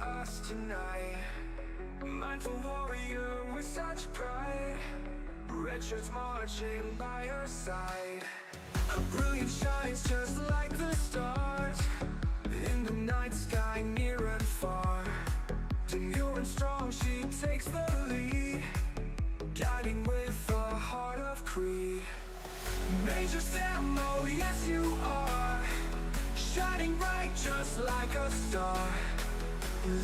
us tonight. Mindful warrior with such pride, red shirts marching by your side. A brilliant shines just like the stars in the night sky near and far. Demure and strong, she takes the lead, guiding with a heart of creed. Major Sam, oh yes you are, shining bright just like a star,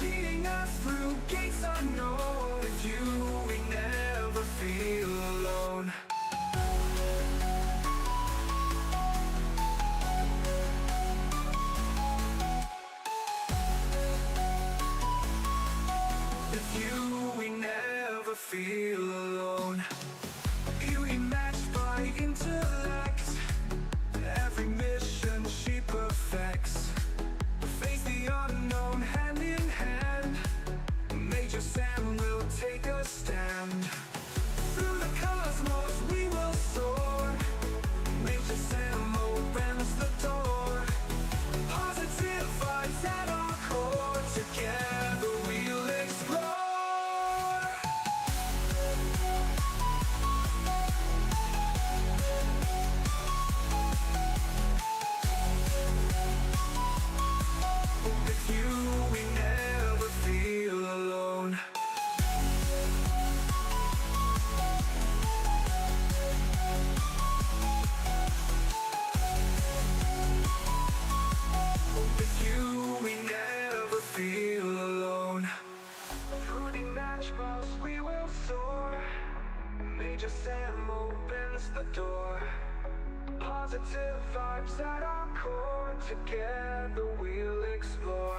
leading us through gates unknown. With you we never feel alone. With you we never feel alone. Beauty matched by intellect, every mission she perfects. Face the unknown hand in hand, Major Sam will take a stand. Through the cosmos we will soar, Major Sam opens the door. Positive vibes at our core, together we'll explore. With you we never feel alone. With you we never feel alone. Through the matchbox we will soar, Major Sam opens the door. Positive vibes at our core, together we'll explore.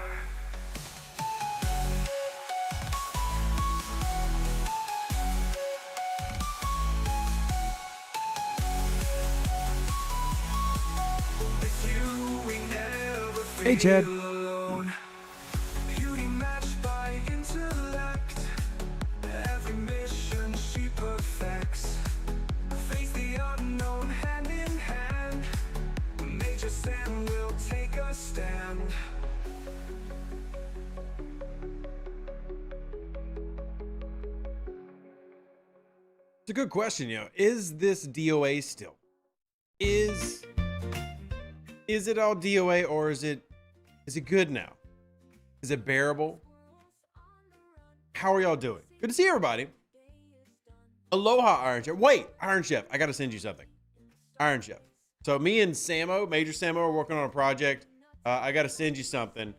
With you we never feel Hey, Chad. alone. Beauty matched by intellect, every mission she perfects. Face the unknown hand in hand, Major Sam will take a stand. It's a good question, is this DOA still? Is it all DOA, or is it good now? Is it bearable? How are y'all doing? Good to see everybody. Aloha, Iron Chef. Wait, Iron Chef, I gotta send you something. Iron Chef. So me and Samo, Major Samo, are working on a project. I gotta send you something,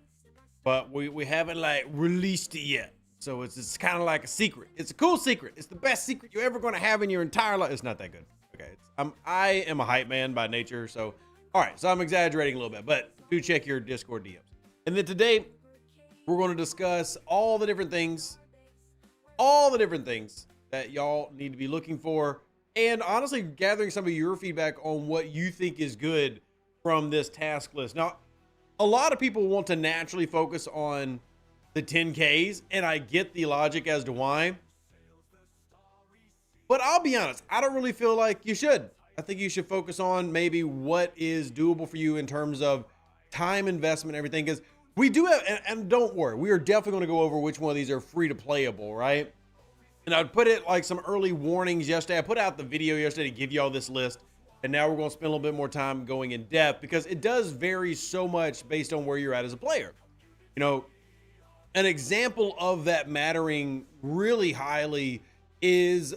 but we haven't like released it yet. So it's kind of like a secret. It's a cool secret. It's the best secret you're ever gonna have in your entire life. It's not that good. Okay, I am a hype man by nature, so all right. So I'm exaggerating a little bit, but do check your Discord DMs. And then today we're going to discuss all the different things that y'all need to be looking for, and honestly gathering some of your feedback on what you think is good from this task list. Now, a lot of people want to naturally focus on the 10Ks, and I get the logic as to why. But I'll be honest, I don't really feel like you should. I think you should focus on maybe what is doable for you in terms of time investment and everything, because we do have, and don't worry, we are definitely going to go over which one of these are free to playable, right? And I'd put it like some early warnings yesterday. I put out the video yesterday to give you all this list, and now we're going to spend a little bit more time going in depth, because it does vary so much based on where you're at as a player. You know, an example of that mattering really highly is,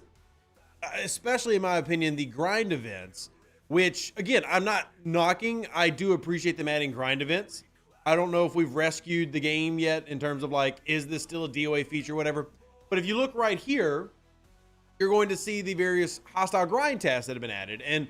especially in my opinion, the grind events, which again, I'm not knocking. I do appreciate them adding grind events. I don't know if we've rescued the game yet in terms of like, is this still a DOA feature, whatever. But if you look right here, you're going to see the various hostile grind tasks that have been added. And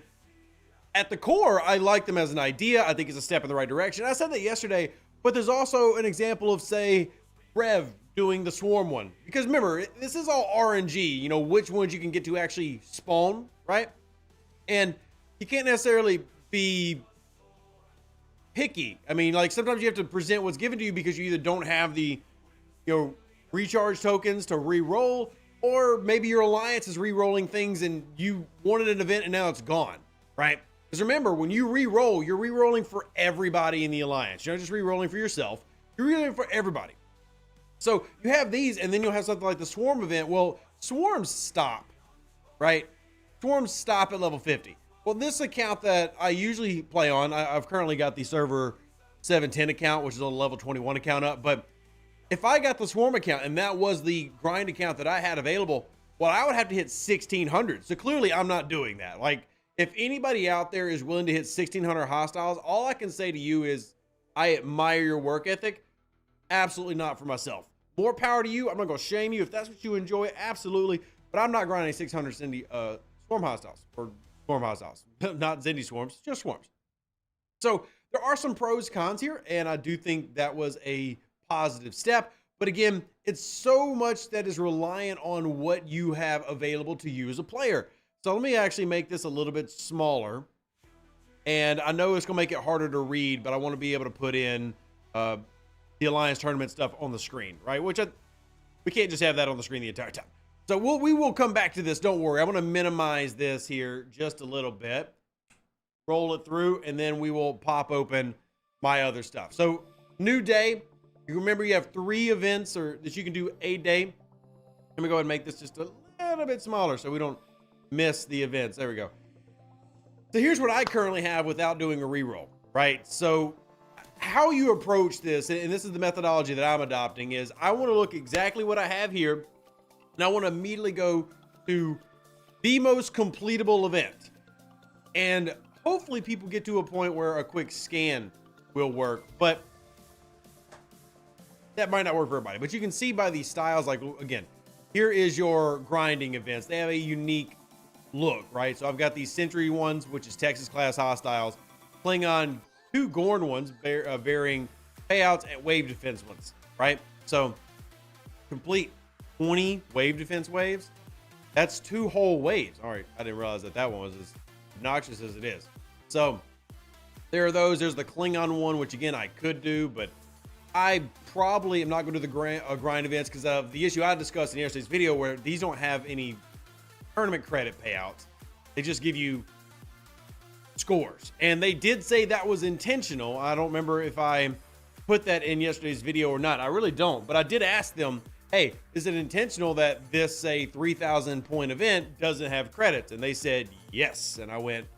at the core, I like them as an idea. I think it's a step in the right direction. I said that yesterday, but there's also an example of, say, Rev doing the swarm one. Because remember, this is all RNG, you know, which ones you can get to actually spawn, right? And you can't necessarily be picky. I mean, like sometimes you have to present what's given to you because you either don't have the, you know, recharge tokens to re-roll, or maybe your alliance is re-rolling things and you wanted an event and now it's gone, right? Because remember, when you re-roll, you're re-rolling for everybody in the alliance. You're not just re-rolling for yourself, you're re-rolling for everybody. So you have these, and then you'll have something like the swarm event. Well, swarms stop, right? Swarms stop at level 50. Well, this account that I usually play on, I've currently got the server 710 account, which is a level 21 account up. But if I got the swarm account and that was the grind account that I had available, well, I would have to hit 1600. So clearly I'm not doing that. Like, if anybody out there is willing to hit 1600 hostiles, all I can say to you is I admire your work ethic. Absolutely not for myself. More power to you. I'm not going to shame you. If that's what you enjoy, absolutely. But I'm not grinding 600 Cindy swarm hostiles or swarm hostiles. Not Zindy swarms, just swarms. So there are some pros, cons here, and I do think that was a positive step. But again, it's so much that is reliant on what you have available to you as a player. So let me actually make this a little bit smaller. And I know it's going to make it harder to read, but I want to be able to put in the Alliance Tournament stuff on the screen, right? We can't just have that on the screen the entire time. So we will come back to this. Don't worry. I'm going to minimize this here just a little bit. Roll it through, and then we will pop open my other stuff. So new day. You remember you have 3 events that you can do a day. Let me go ahead and make this just a little bit smaller so we don't miss the events. There we go. So here's what I currently have without doing a reroll, right? So how you approach this, and this is the methodology that I'm adopting, is I want to look exactly what I have here, and I want to immediately go to the most completable event. And hopefully people get to a point where a quick scan will work, but that might not work for everybody. But you can see by these styles, like, again, here is your grinding events. They have a unique look, right? So I've got these Century ones, which is Texas class hostiles, Klingon, 2 Gorn ones, varying payouts, and wave defense ones, right? So complete 20 wave defense waves. That's 2 whole waves. All right, I didn't realize that one was as obnoxious as it is. So there are those. There's the Klingon one, which again I could do, but I probably am not going to do the grind events because of the issue I discussed in yesterday's video, where these don't have any tournament credit payouts. They just give you scores. And they did say that was intentional. I don't remember if I put that in yesterday's video or not. I really don't. But I did ask them, hey, is it intentional that this, say, 3,000 point event doesn't have credits? And they said yes. And I went,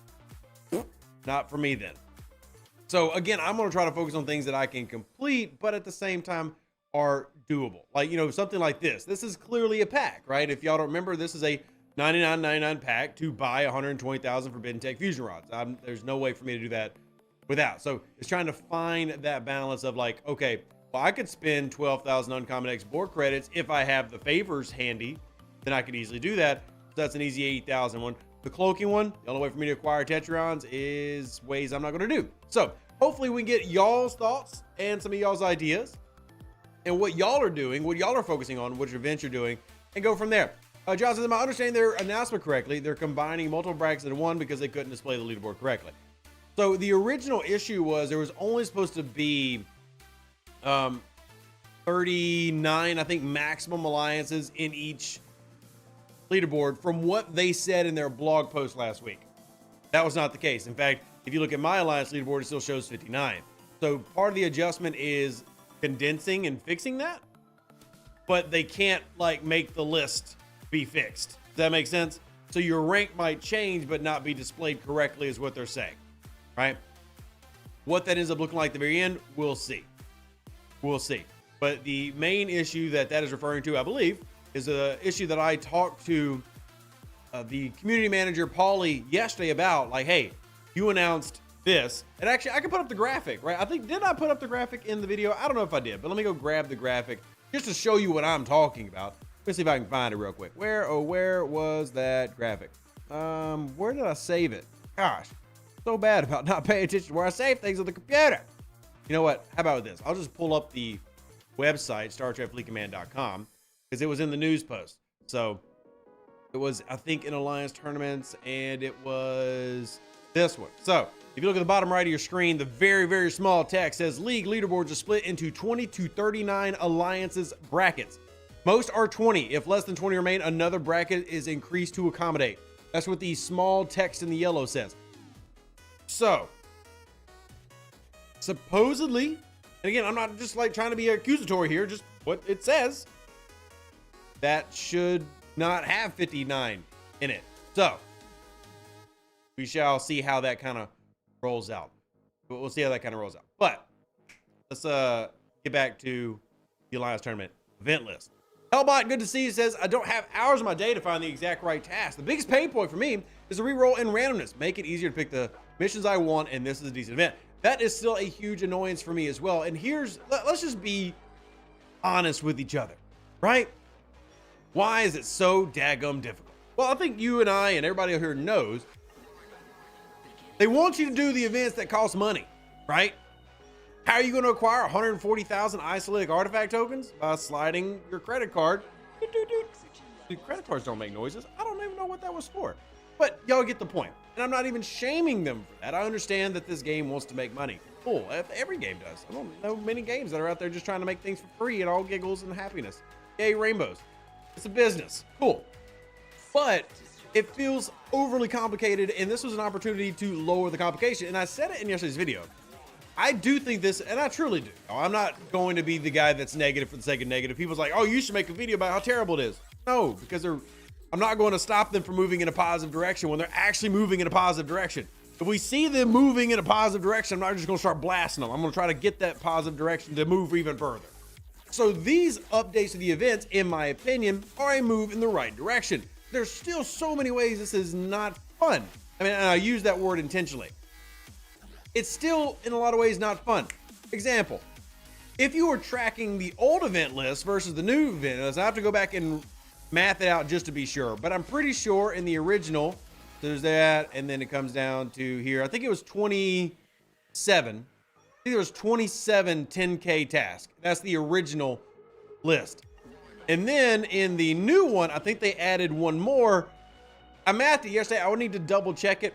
not for me then. So again, I'm going to try to focus on things that I can complete, but at the same time are doable. Like, you know, something like this. This is clearly a pack, right? If y'all don't remember, this is a $99.99 pack to buy 120,000 Forbidden Tech Fusion Rods. There's no way for me to do that without. So it's trying to find that balance of like, okay, well, I could spend 12,000 Uncommon X board credits if I have the favors handy, then I could easily do that. So that's an easy 80,000 one. The cloaking one, the only way for me to acquire Tetrons is ways I'm not going to do. So hopefully we can get y'all's thoughts and some of y'all's ideas and what y'all are doing, what y'all are focusing on, which events you're doing, and go from there. Johnson, am I understanding their announcement correctly? They're combining multiple brackets into one because they couldn't display the leaderboard correctly. So the original issue was there was only supposed to be 39, I think, maximum alliances in each leaderboard from what they said in their blog post last week. That was not the case. In fact, if you look at my alliance leaderboard, it still shows 59. So part of the adjustment is condensing and fixing that, but they can't like make the list be fixed. Does that make sense? So your rank might change, but not be displayed correctly is what they're saying, right? What that ends up looking like at the very end, we'll see. We'll see. But the main issue that is referring to, I believe, is an issue that I talked to the community manager, Paulie, yesterday about, like, hey, you announced this. And actually, I can put up the graphic, right? I think, did I put up the graphic in the video? I don't know if I did, but let me go grab the graphic just to show you what I'm talking about. Let's see if I can find it real quick. Where was that graphic? Where did I save it? Gosh, so bad about not paying attention to where I save things on the computer. You know what? How about this? I'll just pull up the website, StarTrekFleetCommand.com, because it was in the news post. So it was, I think, in Alliance tournaments, and it was this one. So if you look at the bottom right of your screen, the very, very small text says League leaderboards are split into 20 to 39 alliances brackets. Most are 20. If less than 20 remain, another bracket is increased to accommodate. That's what the small text in the yellow says. So supposedly, And again, I'm not just like trying to be accusatory here, just what it says. That should not have 59 in it. So we shall see how that kind of rolls out. We'll see how that kind of rolls out. But let's get back to the Alliance Tournament event list. Hellbot, good to see you, says, I don't have hours of my day to find the exact right task. The biggest pain point for me is the reroll and randomness. Make it easier to pick the missions I want, and this is a decent event. That is still a huge annoyance for me as well. And let's just be honest with each other, right? Why is it so daggum difficult? Well, I think you and I and everybody out here knows they want you to do the events that cost money, right? How are you going to acquire 140,000 isolated artifact tokens? By sliding your credit card. The credit cards don't make noises. I don't even know what that was for. But y'all get the point. And I'm not even shaming them for that. I understand that this game wants to make money. Cool. Every game does. I don't know many games that are out there just trying to make things for free and all giggles and happiness. Yay, rainbows. It's a business. Cool. But it feels overly complicated, and this was an opportunity to lower the complication. And I said it in yesterday's video. I do think this, and I truly do. I'm not going to be the guy that's negative for the sake of negative. People's like, oh, you should make a video about how terrible it is. No, because I'm not going to stop them from moving in a positive direction when they're actually moving in a positive direction. If we see them moving in a positive direction, I'm not just going to start blasting them. I'm going to try to get that positive direction to move even further. So these updates to the events, in my opinion, are a move in the right direction. There's still so many ways this is not fun. I mean, and I use that word intentionally. It's still, in a lot of ways, not fun. Example, if you were tracking the old event list versus the new event list, I have to go back and math it out just to be sure. But I'm pretty sure in the original, there's that, and then it comes down to here. I think it was 27. I think there was 27 10K tasks. That's the original list. And then in the new one, I think they added one more. I mathed it yesterday. I would need to double check it.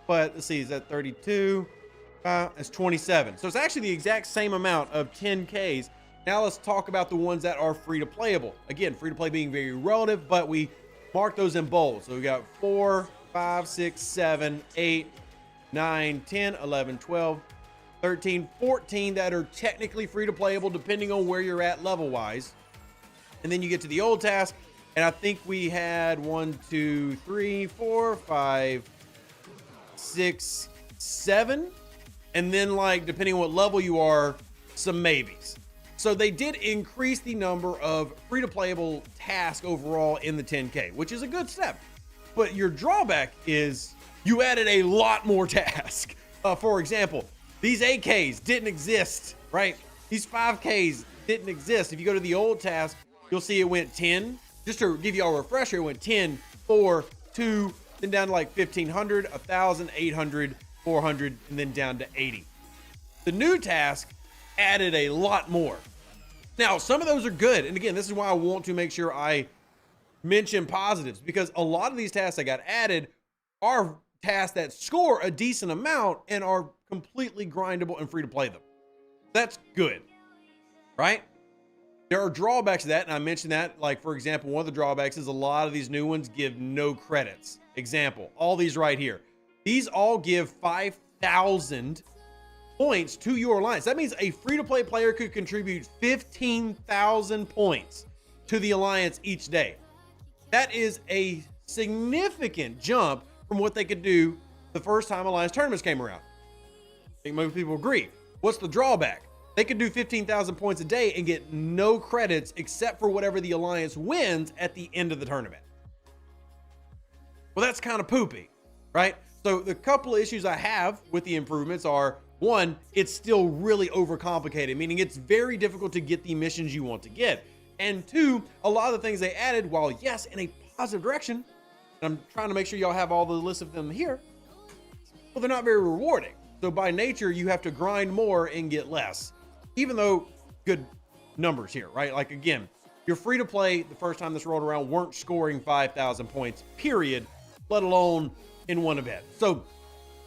But let's see, is that 32? It's 27. So it's actually the exact same amount of 10Ks. Now let's talk about the ones that are free to playable. Again, free to play being very relative, but we mark those in bold. So we got 4, 5, 6, 7, 8, 9, 10, 11, 12, 13, 14 that are technically free to playable depending on where you're at level wise. And then you get to the old task, and I think we had 1, 2, 3, 4, 5, 6, 7. And then, like, depending on what level you are, some maybes. So they did increase the number of free-to-playable tasks overall in the 10K, which is a good step. But your drawback is you added a lot more tasks. For example, these 8Ks didn't exist, right? These 5Ks didn't exist. If you go to the old task, you'll see it went 10. Just to give you all a refresher, it went 10, 4, 2, then down to like 1,500, 1,000, 800, 400, and then down to 80. The new task added a lot more. Now, some of those are good. And again, this is why I want to make sure I mention positives, because a lot of these tasks that got added are tasks that score a decent amount and are completely grindable and free to play them. That's good, right? There are drawbacks to that, and I mentioned that. Like, for example, one of the drawbacks is a lot of these new ones give no credits. Example, all these right here. These all give 5,000 points to your alliance. That means a free-to-play player could contribute 15,000 points to the alliance each day. That is a significant jump from what they could do the first time alliance tournaments came around. I think most people agree. What's the drawback? They could do 15,000 points a day and get no credits except for whatever the alliance wins at the end of the tournament. Well, that's kind of poopy, right? So the couple of issues I have with the improvements are, one, it's still really overcomplicated, meaning it's very difficult to get the missions you want to get. And two, a lot of the things they added, while yes, in a positive direction, and I'm trying to make sure y'all have all the list of them here, well, they're not very rewarding. So by nature, you have to grind more and get less, even though good numbers here, right? Like, again, you're free to play the first time this rolled around weren't scoring 5,000 points, period, let alone in one event. So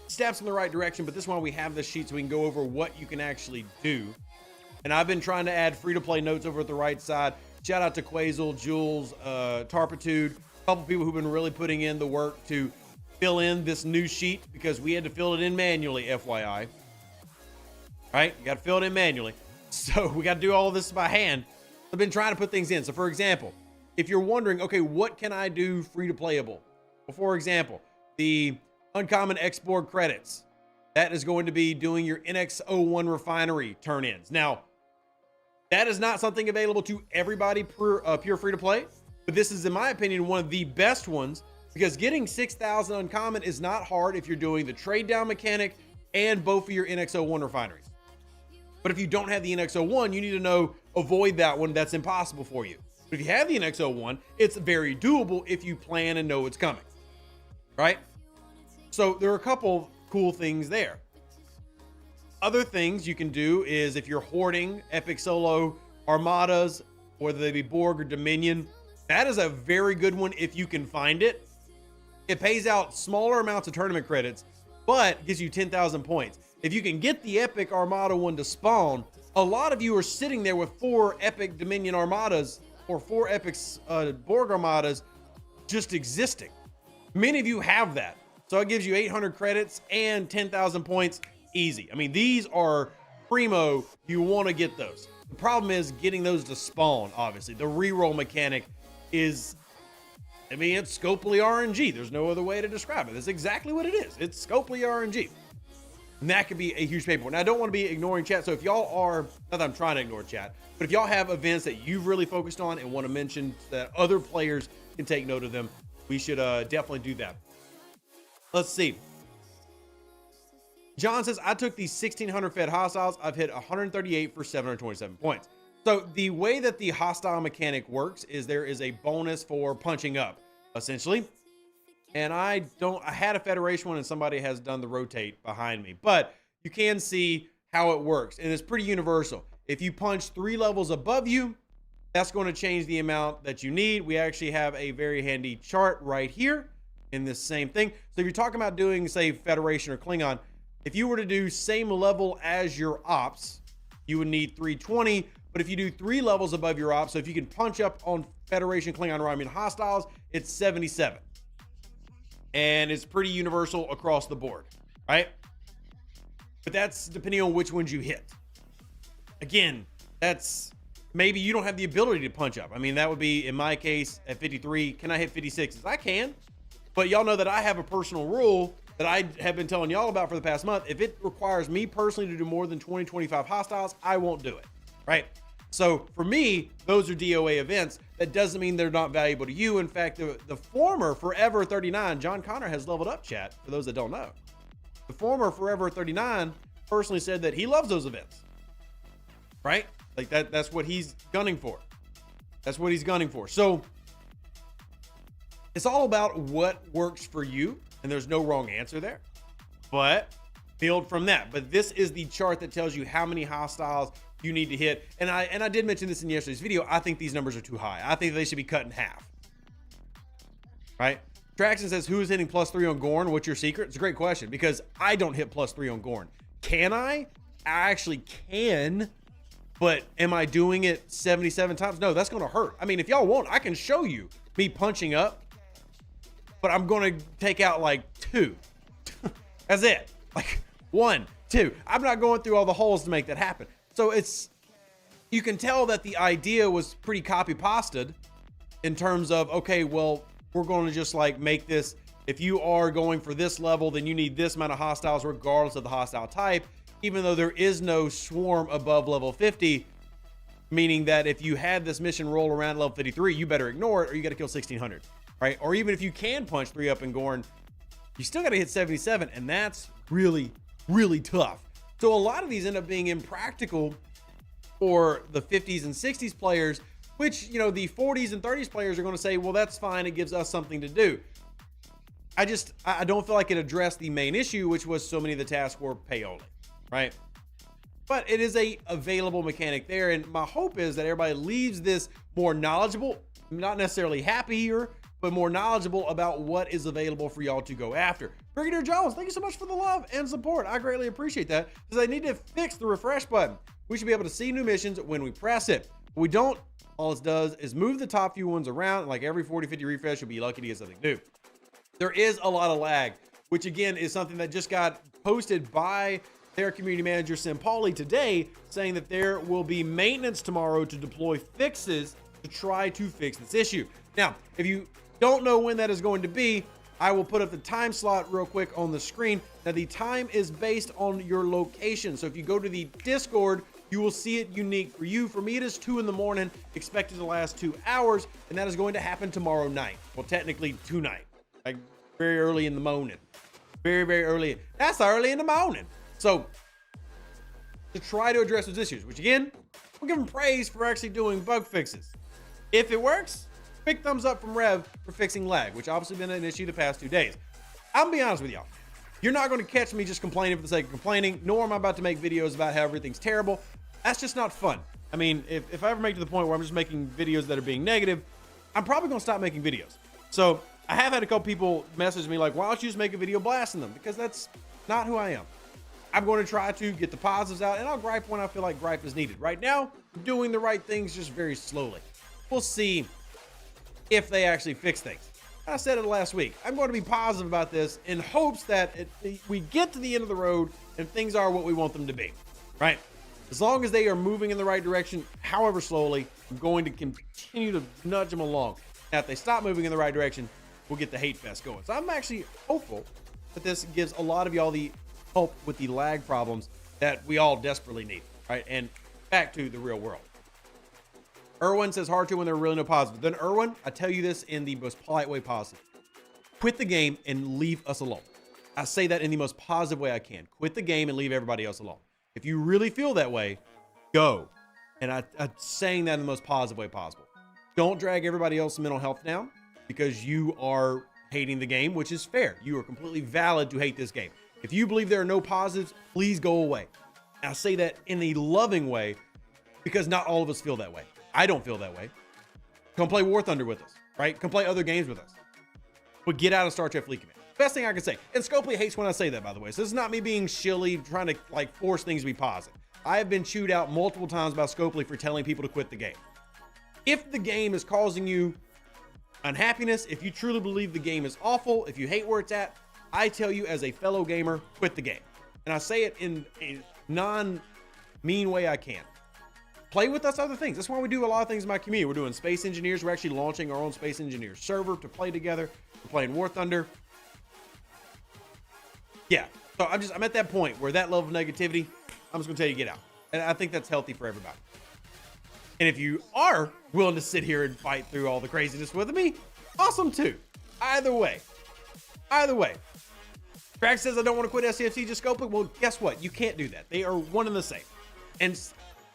steps in the right direction, but this one we have this sheet so we can go over what you can actually do. And I've been trying to add free-to-play notes over at the right side. Shout out to Quazel, Jules, Tarpitude, a couple people who've been really putting in the work to fill in this new sheet because we had to fill it in manually, FYI. Right? You got to fill it in manually. So we got to do all of this by hand. I've been trying to put things in. So for example, if you're wondering, okay, what can I do free to playable? Well, for example, the uncommon export credits, that is going to be doing your NX01 refinery turn-ins. Now, that is not something available to everybody pure free to play, but this is, in my opinion, one of the best ones, because getting 6,000 uncommon is not hard if you're doing the trade down mechanic and both of your NX01 refineries. But if you don't have the NX01, you need to know, avoid that one. That's impossible for you. But if you have the NX01, it's very doable if you plan and know it's coming, right? So there are a couple cool things there. Other things you can do is if you're hoarding epic solo armadas, whether they be Borg or Dominion, that is a very good one if you can find it. It pays out smaller amounts of tournament credits, but gives you 10,000 points. If you can get the epic armada one to spawn, a lot of you are sitting there with 4 epic Dominion armadas or 4 epic Borg armadas just existing. Many of you have that. So it gives you 800 credits and 10,000 points easy. I mean, these are primo. You want to get those. The problem is getting those to spawn, obviously. The reroll mechanic is, I mean, it's scopely RNG. There's no other way to describe it. That's exactly what it is. It's scopely RNG. And that could be a huge pain point. Now, I don't want to be ignoring chat. So if y'all are, not that I'm trying to ignore chat, but if y'all have events that you've really focused on and want to mention that other players can take note of them, we should definitely do that. Let's see. John says, I took these 1,600 fed hostiles. I've hit 138 for 727 points. So the way that the hostile mechanic works is there is a bonus for punching up, essentially. And I had a Federation one and somebody has done the rotate behind me, but you can see how it works. And it's pretty universal. If you punch 3 levels above you, that's going to change the amount that you need. We actually have a very handy chart right here in this same thing. So if you're talking about doing, say, Federation or Klingon, if you were to do same level as your ops, you would need 320. But if you do 3 levels above your ops, so if you can punch up on Federation, Klingon, or I mean hostiles, it's 77. And it's pretty universal across the board, right? But that's depending on which ones you hit. Again, that's maybe you don't have the ability to punch up. I mean, that would be, in my case, at 53. Can I hit 56s? I can. But y'all know that I have a personal rule that I have been telling y'all about for the past month. If it requires me personally to do more than 20, 25 hostiles, I won't do it, right? So for me, those are DOA events. That doesn't mean they're not valuable to you. In fact, the former Forever 39, John Connor has leveled up, chat, for those that don't know. The former Forever 39 personally said that he loves those events, right? Like that's what he's gunning for. That's what he's gunning for. So it's all about what works for you, and there's no wrong answer there, but build from that. But this is the chart that tells you how many hostiles you need to hit. And I did mention this in yesterday's video. I think these numbers are too high. I think they should be cut in half, right? Traxon says, who is hitting +3 on Gorn? What's your secret? It's a great question because I don't hit +3 on Gorn. Can I? I actually can, but am I doing it 77 times? No, that's going to hurt. I mean, if y'all want, I can show you me punching up, but I'm going to take out like 2. That's it. Like 1, 2. I'm not going through all the holes to make that happen. So you can tell that the idea was pretty copy pasted in terms of, okay, well, we're going to just like make this, if you are going for this level, then you need this amount of hostiles regardless of the hostile type, even though there is no swarm above level 50, meaning that if you had this mission roll around level 53, you better ignore it or you got to kill 1,600, right? Or even if you can punch 3 up in Gorn, you still got to hit 77, and that's really, really tough. So a lot of these end up being impractical for the 50s and 60s players, which, you know, the 40s and 30s players are going to say, well, that's fine. It gives us something to do. I don't feel like it addressed the main issue, which was so many of the tasks were pay only, right? But it is a available mechanic there. And my hope is that everybody leaves this more knowledgeable, not necessarily happier, but more knowledgeable about what is available for y'all to go after. Brigadier Jones, thank you so much for the love and support. I greatly appreciate that because I need to fix the refresh button. We should be able to see new missions when we press it. If we don't, all it does is move the top few ones around. Like every 40, 50 refresh, you'll be lucky to get something new. There is a lot of lag, which again is something that just got posted by their community manager, Simpoli, today, saying that there will be maintenance tomorrow to deploy fixes to try to fix this issue. Now, if you don't know when that is going to be, I will put up the time slot real quick on the screen. Now, the time is based on your location. So if you go to the Discord, you will see it unique for you. For me, it is 2 in the morning, expected to last 2 hours, and that is going to happen tomorrow night. Well, technically tonight, like very early in the morning. Very, very early. That's early in the morning. So to try to address those issues, which again, we'll give them praise for actually doing bug fixes. If it works, big thumbs up from Rev for fixing lag, which obviously been an issue the past 2 days. I'm gonna be honest with y'all. You're not going to catch me just complaining for the sake of complaining, nor am I about to make videos about how everything's terrible. That's just not fun. I mean, if I ever make to the point where I'm just making videos that are being negative, I'm probably going to stop making videos. So I have had a couple people message me like, why don't you just make a video blasting them? Because that's not who I am. I'm going to try to get the positives out, and I'll gripe when I feel like gripe is needed. Right now, I'm doing the right things just very slowly. We'll see if they actually fix things. I said it last week. I'm going to be positive about this in hopes that we get to the end of the road and things are what we want them to be, right? As long as they are moving in the right direction, however slowly, I'm going to continue to nudge them along. Now, if they stop moving in the right direction, we'll get the hate fest going. So I'm actually hopeful that this gives a lot of y'all the help with the lag problems that we all desperately need, right? And back to the real world. Erwin says hard to when there are really no positive. Then Erwin, I tell you this in the most polite way possible. Quit the game and leave us alone. I say that in the most positive way I can. Quit the game and leave everybody else alone. If you really feel that way, go. And I'm saying that in the most positive way possible. Don't drag everybody else's mental health down because you are hating the game, which is fair. You are completely valid to hate this game. If you believe there are no positives, please go away. And I say that in a loving way because not all of us feel that way. I don't feel that way. Come play War Thunder with us, right? Come play other games with us. But get out of Star Trek Fleet Command. Best thing I can say. And Scopely hates when I say that, by the way. So this is not me being shilly, trying to like force things to be positive. I have been chewed out multiple times by Scopely for telling people to quit the game. If the game is causing you unhappiness, if you truly believe the game is awful, if you hate where it's at, I tell you as a fellow gamer, quit the game. And I say it in a non-mean way I can. Play with us other things. That's why we do a lot of things in my community. We're doing Space Engineers. We're actually launching our own Space Engineers server to play together. We're playing War Thunder. Yeah. So I'm at that point where that level of negativity, I'm just going to tell you get out. And I think that's healthy for everybody. And if you are willing to sit here and fight through all the craziness with me, awesome too. Either way. Craig says I don't want to quit STFC, just scope it. Well, guess what? You can't do that. They are one and the same. And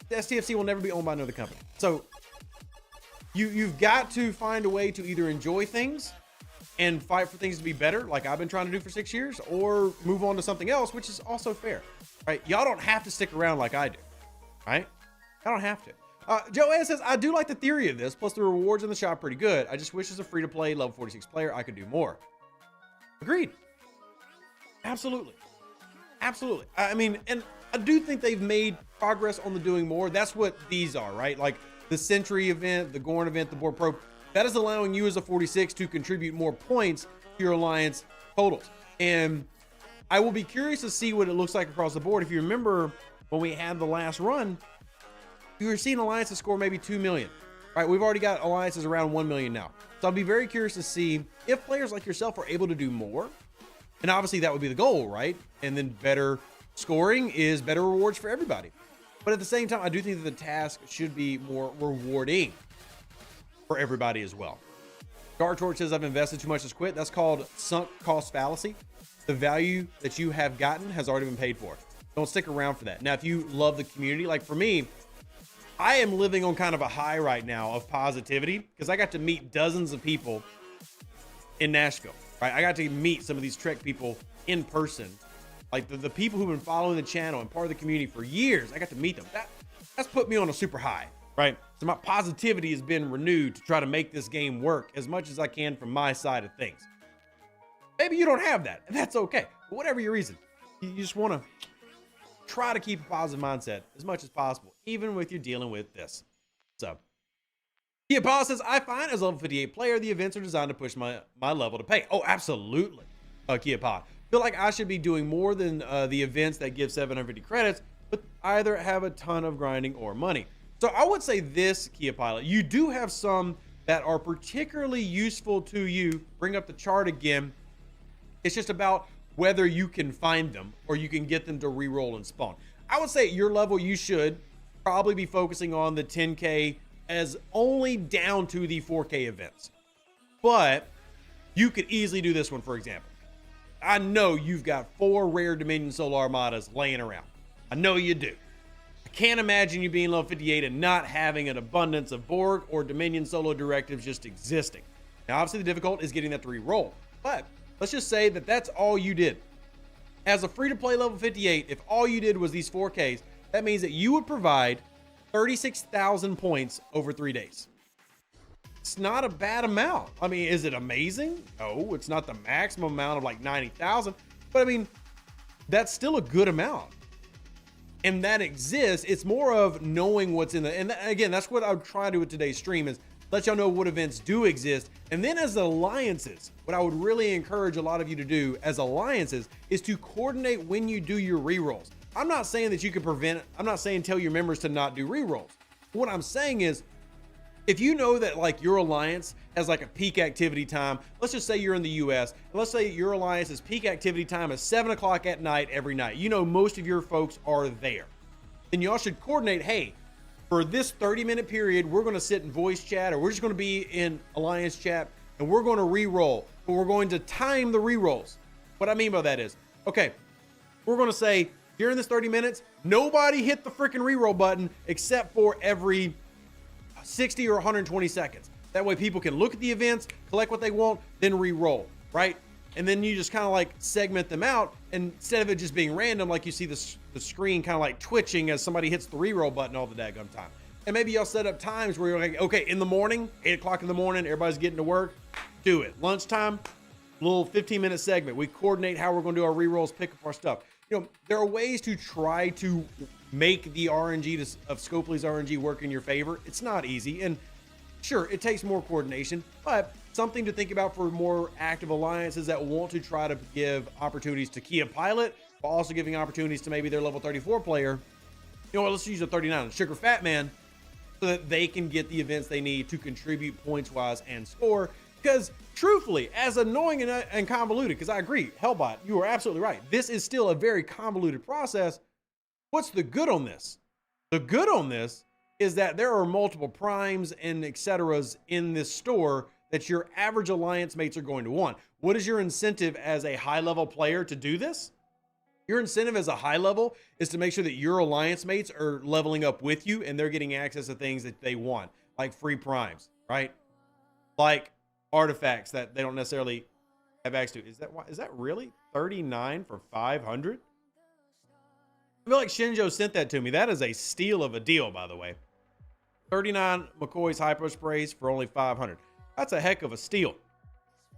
the STFC will never be owned by another company. So you've got to find a way to either enjoy things and fight for things to be better, like I've been trying to do for 6 years, or move on to something else, which is also fair, right? Y'all don't have to stick around like I do, right? I don't have to. Joanne says, I do like the theory of this, plus the rewards in the shop are pretty good. I just wish as a free-to-play level 46 player, I could do more. Agreed. Absolutely. I mean, and I do think they've made progress on the doing more. That's what these are, right? Like the Century event, the Gorn event, the Board Pro, that is allowing you as a 46 to contribute more points to your alliance totals. And I will be curious to see what it looks like across the board. If you remember when we had the last run, you were seeing alliances score maybe 2 million, right? We've already got alliances around 1 million now. So I'll be very curious to see if players like yourself are able to do more. And obviously that would be the goal, right? And then better scoring is better rewards for everybody. But at the same time, I do think that the task should be more rewarding for everybody as well. Dark Torch says I've invested too much to quit. That's called sunk cost fallacy. The value that you have gotten has already been paid for. Don't stick around for that. Now, if you love the community, like for me, I am living on kind of a high right now of positivity because I got to meet dozens of people in Nashville, right? I got to meet some of these Trek people in person. Like the people who've been following the channel and part of the community for years, I got to meet them. That's put me on a super high, right? So my positivity has been renewed to try to make this game work as much as I can from my side of things. Maybe you don't have that, and that's okay. But whatever your reason, you just want to try to keep a positive mindset as much as possible, even if you're dealing with this. So, Kia Paul says, I find as a level 58 player, the events are designed to push my level to pay. Oh, absolutely, Kia Paul. feel like I should be doing more than the events that give 750 credits, but either have a ton of grinding or money. So I would say this, Kia Pilot, you do have some that are particularly useful to you. Bring up the chart again. It's just about whether you can find them or you can get them to re-roll and spawn. I would say at your level, you should probably be focusing on the 10K as only down to the 4K events. But you could easily do this one, for example. I know you've got 4 rare Dominion Solar Armadas laying around. I know you do. I can't imagine you being level 58 and not having an abundance of Borg or Dominion Solo directives just existing. Now, obviously, the difficult is getting that to re-roll. But let's just say that that's all you did. As a free-to-play level 58, if all you did was these 4Ks, that means that you would provide 36,000 points over 3 days. It's not a bad amount. I mean, is it amazing? No, it's not the maximum amount of like 90,000, but I mean, that's still a good amount. And that exists. It's more of knowing what's in the, and again, that's what I'm trying to do with today's stream is let y'all know what events do exist. And then as alliances, what I would really encourage a lot of you to do as alliances is to coordinate when you do your rerolls. I'm not saying that you can prevent, I'm not saying tell your members to not do rerolls. What I'm saying is, if you know that like your alliance has like a peak activity time, let's just say you're in the US, and let's say your alliance's peak activity time is 7 o'clock at night every night. You know most of your folks are there. Then y'all should coordinate, hey, for this 30-minute period, we're gonna sit in voice chat, or we're just gonna be in alliance chat, and we're gonna re-roll, but we're going to time the re-rolls. What I mean by that is, okay, we're gonna say, during this 30 minutes, nobody hit the freaking re-roll button except for every 60 or 120 seconds. That way people can look at the events, collect what they want, then re-roll, right? And then you just kind of like segment them out, and instead of it just being random, like you see the screen kind of like twitching as somebody hits the re-roll button all the daggum time. And maybe y'all set up times where you're like, okay, in the morning, 8 o'clock in the morning, everybody's getting to work, do it. Lunchtime, little 15-minute segment. We coordinate how we're gonna do our re-rolls, pick up our stuff. You know, there are ways to try to make the RNG of Scopely's RNG work in your favor. It's not easy, and sure, it takes more coordination, but something to think about for more active alliances that want to try to give opportunities to Kia Pilot, while also giving opportunities to maybe their level 34 player. You know what, let's use a 39, Sugar Fat Man, so that they can get the events they need to contribute points-wise and score. Because truthfully, as annoying and convoluted, because I agree, Hellbot, you are absolutely right. This is still a very convoluted process. What's the good on this? The good on this is that there are multiple primes and etceteras in this store that your average alliance mates are going to want. What is your incentive as a high-level player to do this? Your incentive as a high level is to make sure that your alliance mates are leveling up with you and they're getting access to things that they want, like free primes, right? Like artifacts that they don't necessarily have access to. Is that really 39 for 500? I feel like Shinjo sent that to me. That is a steal of a deal, by the way. 39 McCoy's hyper sprays for only 500. That's a heck of a steal.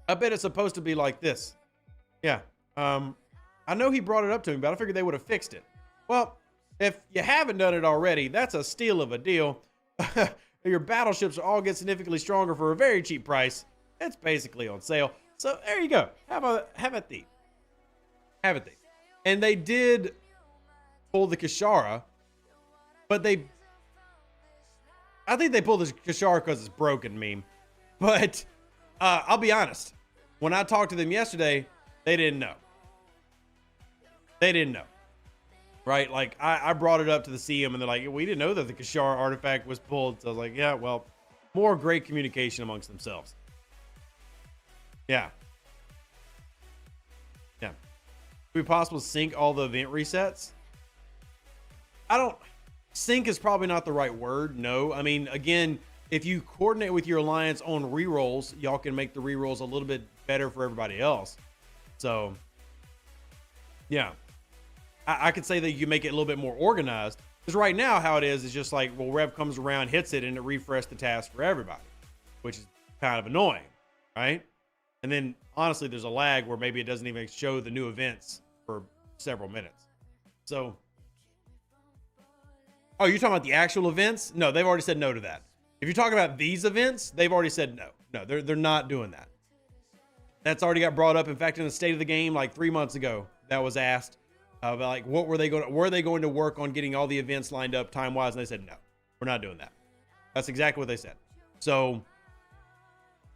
I bet it's supposed to be like this. Yeah. I know he brought it up to me, but I figured they would have fixed it. Well, if you haven't done it already, that's a steal of a deal. Your battleships all get significantly stronger for a very cheap price. It's basically on sale. So there you go. Have a thee. Have a thee. And they did pull the Kishara, but I think they pulled the Kishara because it's broken meme. But I'll be honest. When I talked to them yesterday, they didn't know. They didn't know. Right? Like, I brought it up to the CM, and they're like, we didn't know that the Kishara artifact was pulled. So I was like, yeah, well, more great communication amongst themselves. Yeah. Yeah. Would it be possible to sync all the event resets? Sync is probably not the right word. No. I mean, again, if you coordinate with your alliance on rerolls, y'all can make the rerolls a little bit better for everybody else. So, yeah. I could say that you can make it a little bit more organized. Because right now, how it is just like, well, Rev comes around, hits it, and it refreshes the task for everybody, which is kind of annoying, right? And then, honestly, there's a lag where maybe it doesn't even show the new events for several minutes. So, oh, you're talking about the actual events? No, they've already said no to that. If you're talking about these events, they've already said no. No, they're not doing that. That's already got brought up. In fact, in the state of the game, like 3 months ago, that was asked about like, what were they going to work on getting all the events lined up time-wise? And they said, no, we're not doing that. That's exactly what they said. So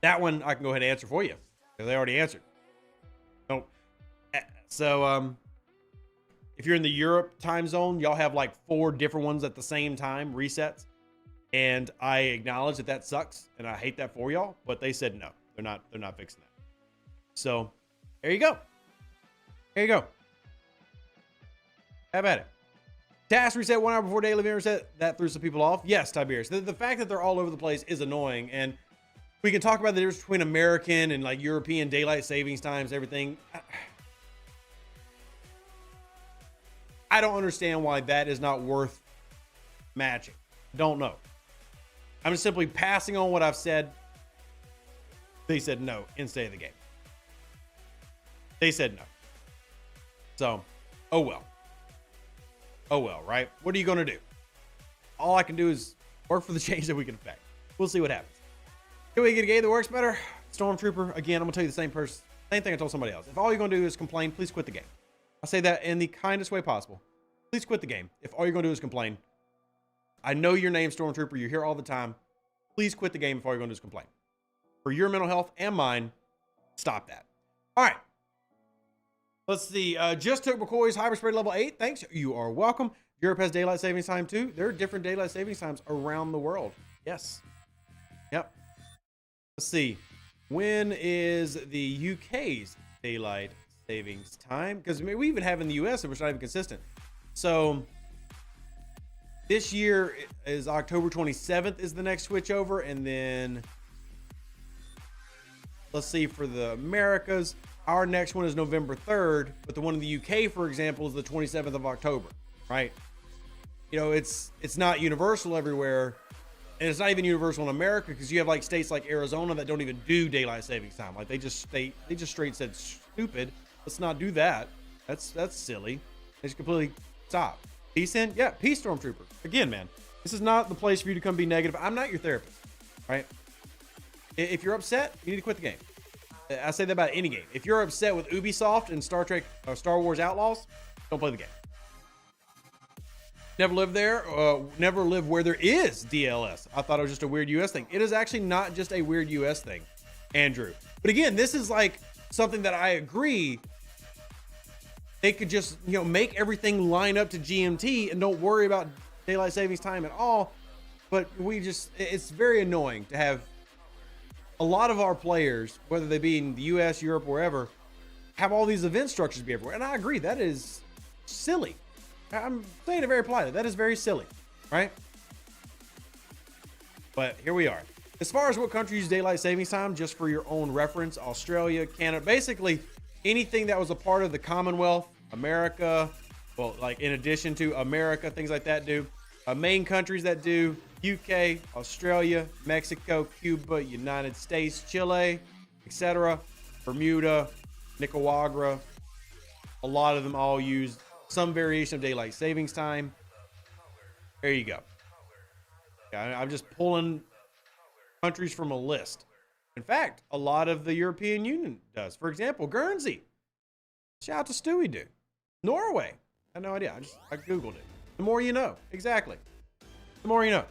that one I can go ahead and answer for you because they already answered. No. So, if you're in the Europe time zone, y'all have like 4 different ones at the same time, resets. And I acknowledge that that sucks and I hate that for y'all, but they said no, they're not fixing that. So there you go. There you go. Have at it. Task reset 1 hour before daily event reset. That threw some people off. Yes, Tiberius. The fact that they're all over the place is annoying. And we can talk about the difference between American and like European daylight savings times, everything. I don't understand why that is not worth matching. Don't know. I'm just simply passing on what I've said. They said no and stay in the game. They said no. So, oh well. Oh well, right? What are you going to do? All I can do is work for the change that we can affect. We'll see what happens. Can we get a game that works better? Stormtrooper, again, I'm going to tell you the same thing I told somebody else. If all you're going to do is complain, please quit the game. I say that in the kindest way possible. Please quit the game. If all you're going to do is complain. I know your name's Stormtrooper. You're here all the time. Please quit the game if all you're going to do is complain. For your mental health and mine, stop that. All right. Let's see. Just took McCoy's hyperspread level 8. Thanks. You are welcome. Europe has daylight savings time too. There are different daylight savings times around the world. Yes. Yep. Let's see. When is the UK's daylight savings time? Because we even have in the US, and we're not even consistent. So this year is October 27th is the next switch over. And then let's see, for the Americas, our next one is November 3rd, but the one in the UK, for example, is the 27th of October, right? You know, it's not universal everywhere, and it's not even universal in America because you have like states like Arizona that don't even do daylight savings time. Like they just straight said stupid. Let's not do that. That's silly. They just completely stop. Peace in? Yeah, peace, Stormtrooper. Again, man, this is not the place for you to come be negative. I'm not your therapist, right? If you're upset, you need to quit the game. I say that about any game. If you're upset with Ubisoft and Star Trek or Star Wars Outlaws, don't play the game. Never live there. Never live where there is DLS. I thought it was just a weird US thing. It is actually not just a weird US thing, Andrew. But again, this is like something that I agree. They could just, make everything line up to GMT and don't worry about daylight savings time at all. But it's very annoying to have a lot of our players, whether they be in the US, Europe, wherever, have all these event structures be everywhere. And I agree, that is silly. I'm saying it very politely. That is very silly, right? But here we are. As far as what countries use daylight savings time, just for your own reference, Australia, Canada, basically anything that was a part of the Commonwealth, America, well, like in addition to America, things like that do. Main countries that do: UK, Australia, Mexico, Cuba, United States, Chile, etc. Bermuda, Nicaragua. A lot of them all use some variation of daylight savings time. There you go. Yeah, I'm just pulling countries from a list. In fact, a lot of the European Union does. For example, Guernsey. Shout out to Stewie dude. Norway. I had no idea. I Googled it. The more you know. Exactly. The more you know.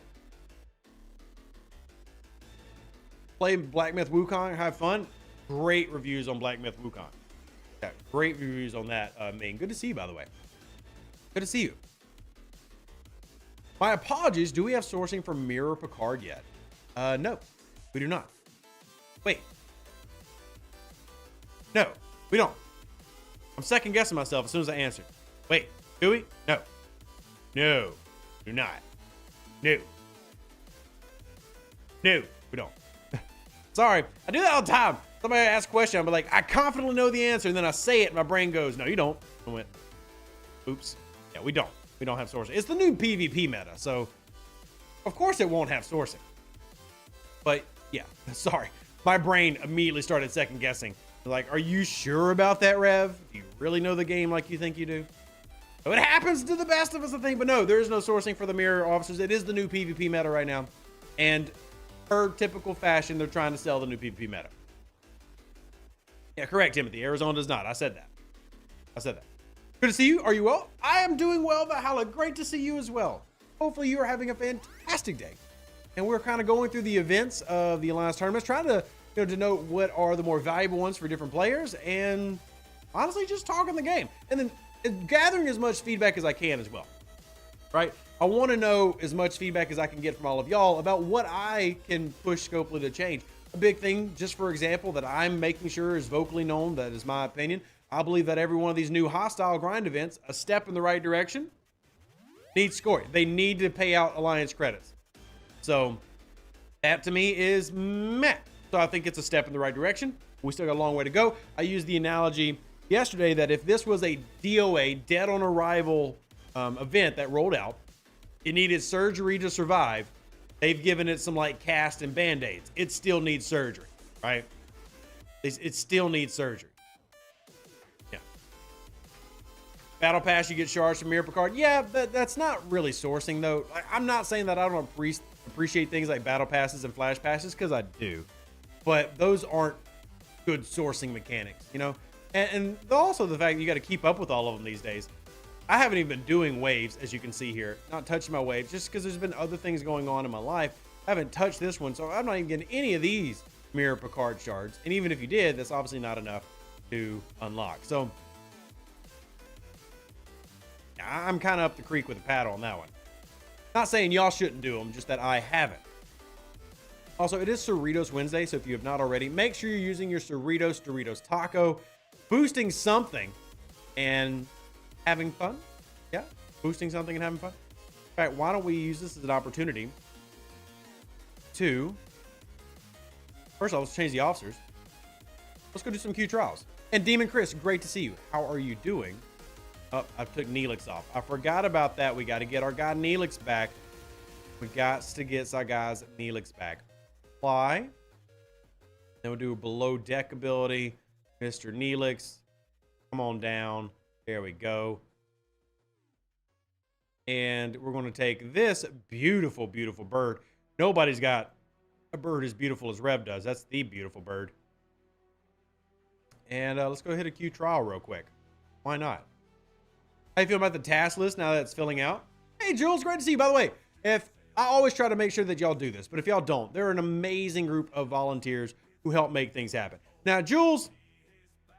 Play Black Myth Wukong. Have fun. Great reviews on Black Myth Wukong. Yeah, great reviews on that, Ming. Good to see you, by the way. Good to see you. My apologies. Do we have sourcing for Mirror Picard yet? No, we do not. Wait. No, we don't. I'm second guessing myself as soon as I answered. Wait, do we? No. No, do not. No. No, we don't. Sorry, I do that all the time. Somebody asks a question, I'm like, I confidently know the answer, and then I say it, and my brain goes, no, you don't. I went, oops. Yeah, we don't. We don't have sourcing. It's the new PvP meta, so of course it won't have sourcing. But yeah, sorry. My brain immediately started second guessing. Like, are you sure about that, Rev? Do you really know the game like you think you do? So it happens to the best of us, I think. But no, there is no sourcing for the mirror officers. It is the new PvP meta right now. And per typical fashion, they're trying to sell the new PvP meta. Yeah, correct, Timothy. Arizona does not. I said that. Good to see you. Are you well? I am doing well, Valhalla. Great to see you as well. Hopefully you are having a fantastic day. And we're kind of going through the events of the Alliance tournaments, trying to denote what are the more valuable ones for different players, and honestly just talking the game. And then gathering as much feedback as I can as well, right? I want to know as much feedback as I can get from all of y'all about what I can push Scopely to change. A big thing, just for example, that I'm making sure is vocally known, that is my opinion. I believe that every one of these new hostile grind events, a step in the right direction, needs scoring. They need to pay out Alliance credits. So that to me is meh. So I think it's a step in the right direction. We still got a long way to go. I used the analogy yesterday that if this was a DOA, dead on arrival event that rolled out, it needed surgery to survive. They've given it some like cast and band-aids. It still needs surgery, right? It still needs surgery. Yeah. Battle Pass, you get shards from Mirror Picard. Yeah, that's not really sourcing though. I'm not saying that I don't appreciate things like Battle Passes and Flash Passes, because I do. But those aren't good sourcing mechanics, you know? And also the fact that you got to keep up with all of them these days. I haven't even been doing waves, as you can see here. Not touching my waves, just because there's been other things going on in my life. I haven't touched this one, so I'm not even getting any of these Mirror Picard shards. And even if you did, that's obviously not enough to unlock. So I'm kind of up the creek with the paddle on that one. Not saying y'all shouldn't do them, just that I haven't. Also, it is Cerritos Wednesday, so if you have not already, make sure you're using your Doritos Taco, boosting something and having fun. Yeah, boosting something and having fun. In fact, why don't we use this as an opportunity to, first of all, let's change the officers. Let's go do some Q trials. And Demon Chris, great to see you. How are you doing? Oh, I took Neelix off. I forgot about that. We got to get our guy Neelix back. We got to get our guys Neelix back. Fly. Then we'll do a below deck ability. Mr. Neelix, come on down. There we go. And we're going to take this beautiful, beautiful bird. Nobody's got a bird as beautiful as Rev does. That's the beautiful bird. And let's go hit a Q trial real quick. Why not? How you feel about the task list now that it's filling out? Hey, Jules, great to see you. By the way, I always try to make sure that y'all do this, but if y'all don't, they're an amazing group of volunteers who help make things happen. Now, Jules,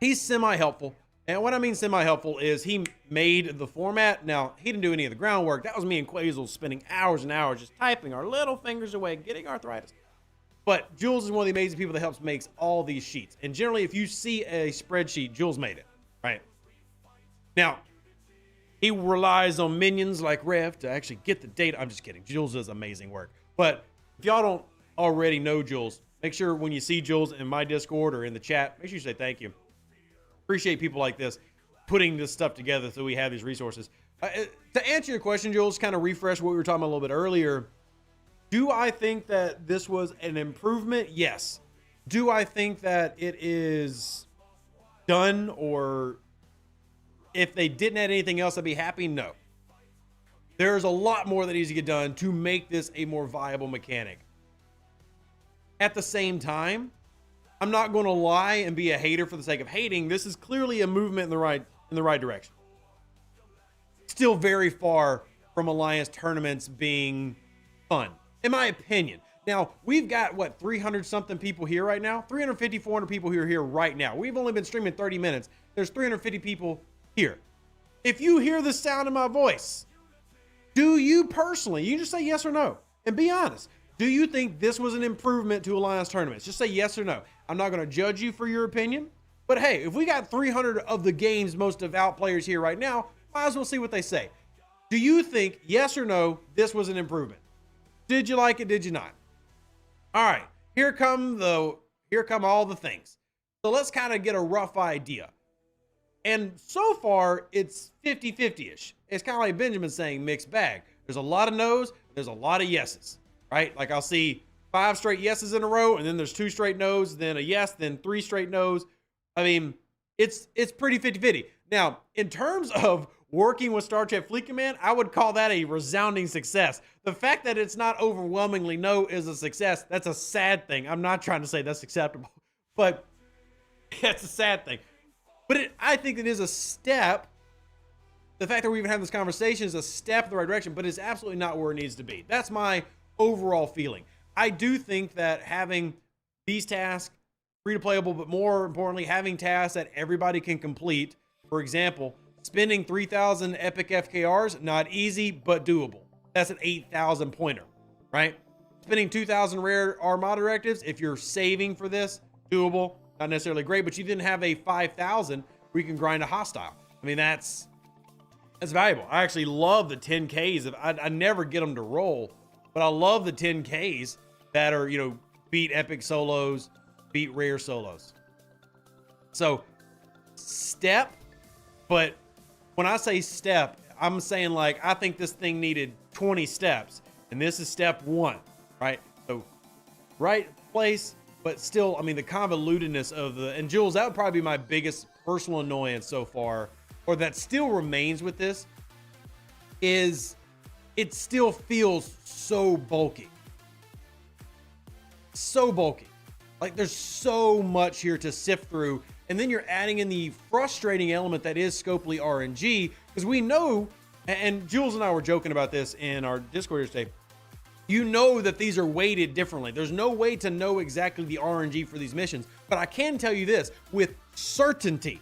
he's semi-helpful. And what I mean semi-helpful is he made the format. Now, he didn't do any of the groundwork. That was me and Quazel spending hours and hours just typing our little fingers away, getting arthritis. But Jules is one of the amazing people that helps makes all these sheets. And generally, if you see a spreadsheet, Jules made it, right? Now, he relies on minions like Rev to actually get the data. I'm just kidding. Jules does amazing work. But if y'all don't already know Jules, make sure when you see Jules in my Discord or in the chat, make sure you say thank you. Appreciate people like this putting this stuff together so we have these resources. To answer your question, Jules, kind of refresh what we were talking about a little bit earlier. Do I think that this was an improvement? Yes. Do I think that it is done, or if they didn't add anything else, I'd be happy? No. There's a lot more that needs to get done to make this a more viable mechanic. At the same time, I'm not going to lie and be a hater for the sake of hating. This is clearly a movement in the right direction. Still very far from Alliance tournaments being fun, in my opinion. Now, we've got, what, 300 something people here right now? 350, 400 people who are here right now. We've only been streaming 30 minutes. There's 350 people here. If you hear the sound of my voice, do you personally, you just say yes or no, and be honest. Do you think this was an improvement to Alliance tournaments? Just say yes or no. I'm not going to judge you for your opinion, but hey, if we got 300 of the game's most devout players here right now, might as well see what they say. Do you think, yes or no, this was an improvement? Did you like it? Did you not? All right, here come all the things. So let's kind of get a rough idea. And so far, it's 50-50-ish. It's kind of like Benjamin saying mixed bag. There's a lot of no's, there's a lot of yeses, right? Like I'll see 5 straight yeses in a row, and then there's 2 straight no's, then a yes, then 3 straight no's. I mean, it's pretty 50-50. Now, in terms of working with Star Trek Fleet Command, I would call that a resounding success. The fact that it's not overwhelmingly no is a success. That's a sad thing. I'm not trying to say that's acceptable, but That's a sad thing. But I think it is a step. The fact that we're even having this conversation is a step in the right direction, but it's absolutely not where it needs to be. That's my overall feeling. I do think that having these tasks free to playable, but more importantly, having tasks that everybody can complete. For example, spending 3,000 epic FKRs, not easy, but doable. That's an 8,000 pointer, right? Spending 2,000 rare Armada directives, if you're saving for this, doable, not necessarily great, but you didn't have a 5,000 where you can grind a hostile. I mean, that's valuable. I actually love the 10Ks. I never get them to roll, but I love the 10Ks that are, beat epic solos, beat rare solos. So step, but when I say step, I'm saying like, I think this thing needed 20 steps and this is step 1, right? So right place, but still, I mean, the convolutedness of and Jules, that would probably be my biggest personal annoyance so far, or that still remains with this, is it still feels so bulky. So bulky. Like there's so much here to sift through. And then you're adding in the frustrating element that is Scopely RNG, because we know, and Jules and I were joking about this in our Discord today, that these are weighted differently. There's no way to know exactly the RNG for these missions, but I can tell you this with certainty.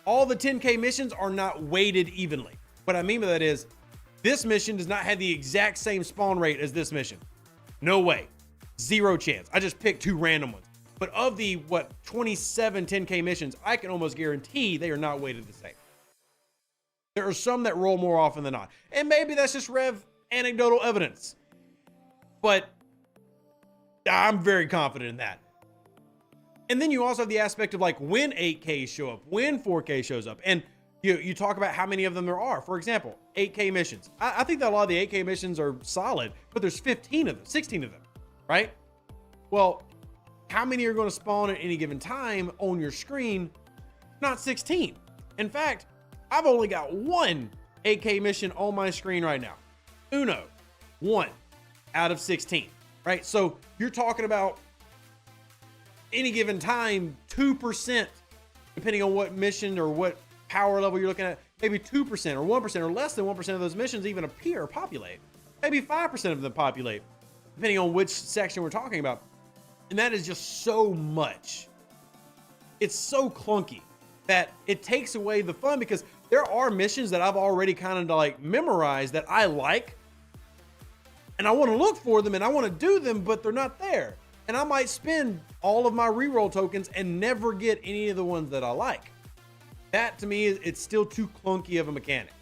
All the 10K missions are not weighted evenly. What I mean by that is this mission does not have the exact same spawn rate as this mission. No way. Zero chance. I just picked 2 random ones. But of the, 27 10K missions, I can almost guarantee they are not weighted the same. There are some that roll more often than not. And maybe that's just Rev anecdotal evidence. But I'm very confident in that. And then you also have the aspect of like when 8Ks show up, when 4K shows up. And you talk about how many of them there are. For example, 8K missions. I think that a lot of the 8K missions are solid, but there's 15 of them, 16 of them, right? Well, how many are going to spawn at any given time on your screen? Not 16. In fact, I've only got 1 8K mission on my screen right now. Uno, 1 out of 16, right? So you're talking about any given time, 2%, depending on what mission or what power level you're looking at, maybe 2% or 1% or less than 1% of those missions even appear or populate. Maybe 5% of them populate, depending on which section we're talking about. And that is just so much. It's so clunky that it takes away the fun, because there are missions that I've already kind of like memorized that I like, and I want to look for them and I want to do them, but they're not there. And I might spend all of my reroll tokens and never get any of the ones that I like. That to me, it's still too clunky of a mechanic,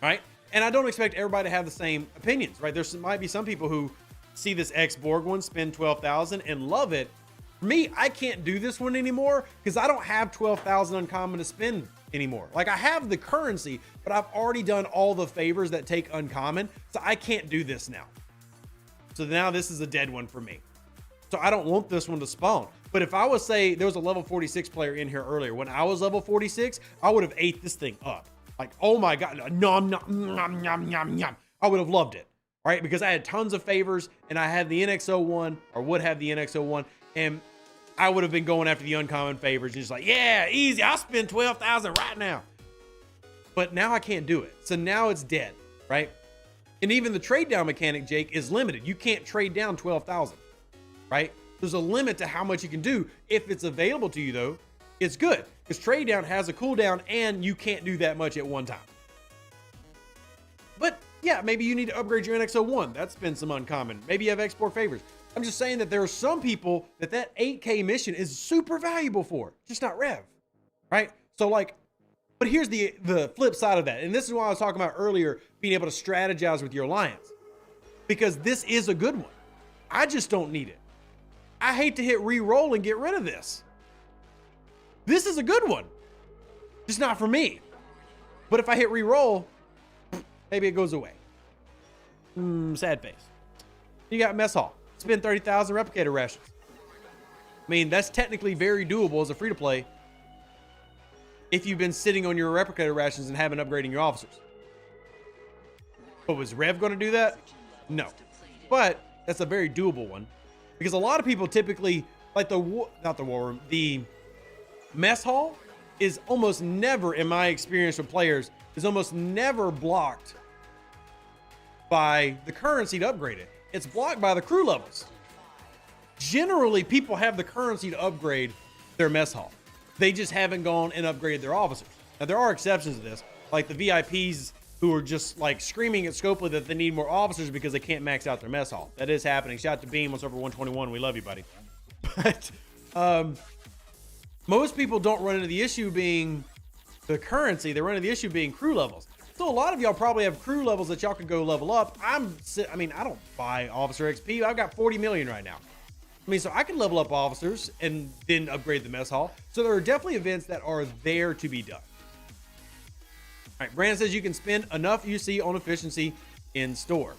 right? And I don't expect everybody to have the same opinions, right? There might be some people who see this X-Borg one, spend 12,000 and love it. For me, I can't do this one anymore because I don't have 12,000 uncommon to spend anymore. Like I have the currency, but I've already done all the favors that take uncommon. So I can't do this now. So now this is a dead one for me. So I don't want this one to spawn. But if I was, say, there was a level 46 player in here earlier. When I was level 46, I would have ate this thing up. Like, oh my God, nom, nom, nom, nom, nom, nom. I would have loved it, right? Because I had tons of favors and I had the NX01, or would have the NX01, and I would have been going after the uncommon favors. Just like, yeah, easy. I'll spend 12,000 right now. But now I can't do it. So now it's dead, right? And even the trade down mechanic, Jake, is limited. You can't trade down 12,000, right? There's a limit to how much you can do. If it's available to you though, it's good, because trade down has a cooldown and you can't do that much at one time. But yeah, maybe you need to upgrade your NX01. That's been some uncommon. Maybe you have export favors. I'm just saying that there are some people that 8K mission is super valuable for, just not Rev, right? So like, but here's the flip side of that. And this is why I was talking about earlier, being able to strategize with your alliance, because this is a good one. I just don't need it. I hate to hit re-roll and get rid of this. This is a good one, just not for me. But if I hit re-roll, maybe it goes away. Sad face. You got mess hall. Spend 30,000 replicator rations. I mean, that's technically very doable as a free-to-play if you've been sitting on your replicator rations and haven't upgrading your officers. But was Rev going to do that? No. But that's a very doable one, because a lot of people typically, like the war room, the Mess hall is almost never, in my experience with players, is almost never blocked by the currency to upgrade it. It's blocked by the crew levels. Generally, people have the currency to upgrade their mess hall. They just haven't gone and upgraded their officers. Now, there are exceptions to this, like the VIPs who are just like screaming at Scopely that they need more officers because they can't max out their mess hall. That is happening. Shout out to Beam on server 121. We love you, buddy. But most people don't run into the issue being the currency. They run into the issue being crew levels. So a lot of y'all probably have crew levels that y'all could go level up. I don't buy officer XP. I've got 40 million right now. I mean, so I can level up officers and then upgrade the mess hall. So there are definitely events that are there to be done. All right, Brandon says you can spend enough UC on efficiency in store.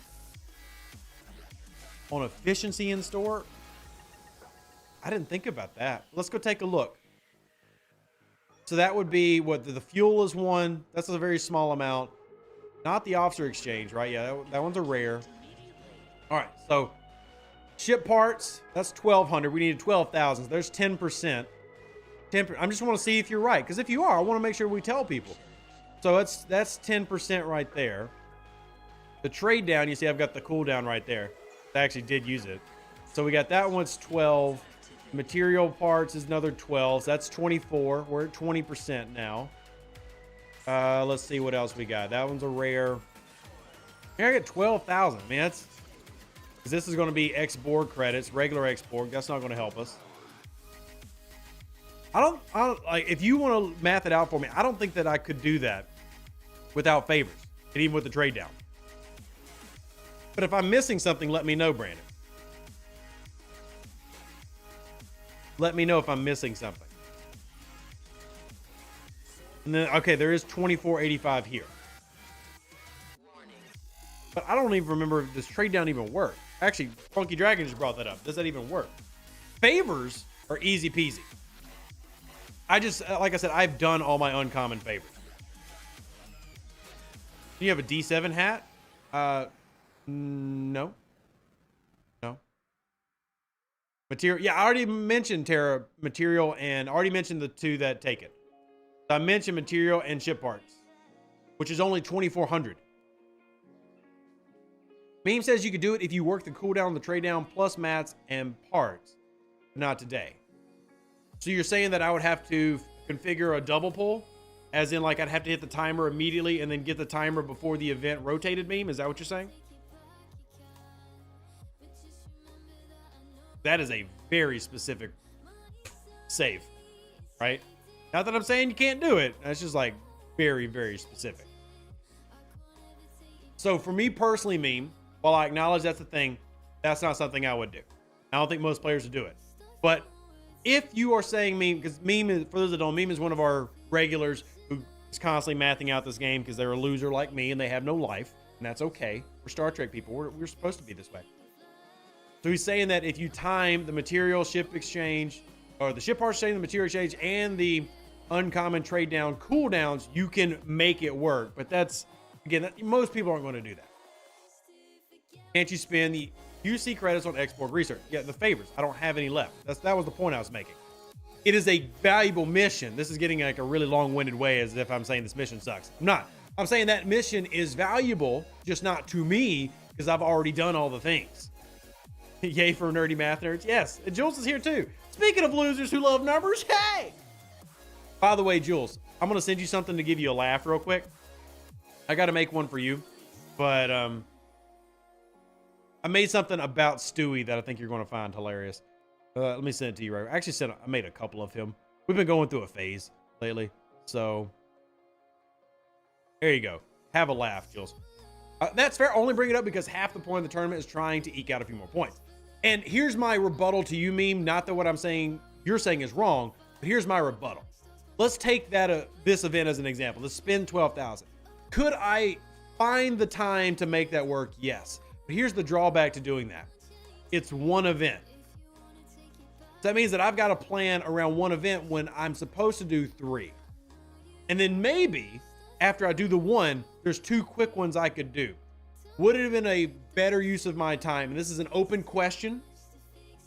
On efficiency in store? I didn't think about that. Let's go take a look. So that would be what the fuel is one. That's a very small amount. Not the officer exchange, right? Yeah, that one's a rare. All right, so ship parts, that's 1,200. We needed 12,000. So there's 10%. I just want to see if you're right, because if you are, I want to make sure we tell people. So that's 10% right there. The trade down, you see I've got the cooldown right there. I actually did use it. So we got that one's 12. Material parts is another 12. So that's 24. We're at 20% now. Let's see what else we got. That one's a rare. Here I get 12,000. Man, that's because this is going to be X-Borg credits, regular X-Borg. That's not going to help us. I don't like, if you want to math it out for me, I don't think that I could do that without favors and even with the trade down. But if I'm missing something, let me know, Brandon. Let me know if I'm missing something. And then, okay, there is 2485 here. But I don't even remember if this trade down even worked. Actually, Funky Dragon just brought that up. Does that even work? Favors are easy peasy. I just, like I said, I've done all my uncommon favors. Do you have a D7 hat? No. No. Material. Yeah, I already mentioned Terra material and I already mentioned the two that take it. So I mentioned material and ship parts, which is only 2,400. Meme says you could do it if you work the cooldown, the trade down, plus mats and parts. But not today. So you're saying that I would have to configure a double pull? As in, like, I'd have to hit the timer immediately and then get the timer before the event rotated meme? Is that what you're saying? That is a very specific save, right? Not that I'm saying you can't do it. That's just, like, very, very specific. So for me personally, meme, while I acknowledge that's a thing, that's not something I would do. I don't think most players would do it. But if you are saying meme, because meme is, for those that don't, meme is one of our regulars who is constantly mathing out this game because they're a loser like me and they have no life, and that's okay. We're Star Trek people. We're supposed to be this way. So he's saying that if you time the material ship exchange, or the ship part exchange, the material exchange, and the uncommon trade down cooldowns, you can make it work. But that's, again, most people aren't going to do that. Can't you spend the UC credits on export research? Yeah, the favors. I don't have any left. That was the point I was making. It is a valuable mission. This is getting like a really long-winded way as if I'm saying this mission sucks. I'm not. I'm saying that mission is valuable, just not to me, because I've already done all the things. Yay for nerdy math nerds. Yes, and Jules is here too. Speaking of losers who love numbers, hey! By the way, Jules, I'm going to send you something to give you a laugh real quick. I got to make one for you, but I made something about Stewie that I think you're going to find hilarious. Let me send it to you right. Actually, I made a couple of him. We've been going through a phase lately, so there you go. Have a laugh, Jules. That's fair. Only bring it up because half the point of the tournament is trying to eke out a few more points. And here's my rebuttal to you, meme. Not that what I'm saying, you're saying is wrong, but here's my rebuttal. Let's take that this event as an example. Let's spend 12,000. Could I find the time to make that work? Yes. But here's the drawback to doing that. It's one event. So that means that I've got to plan around one event when I'm supposed to do 3. And then maybe after I do the one, there's 2 quick ones I could do. Would it have been a better use of my time? And this is an open question.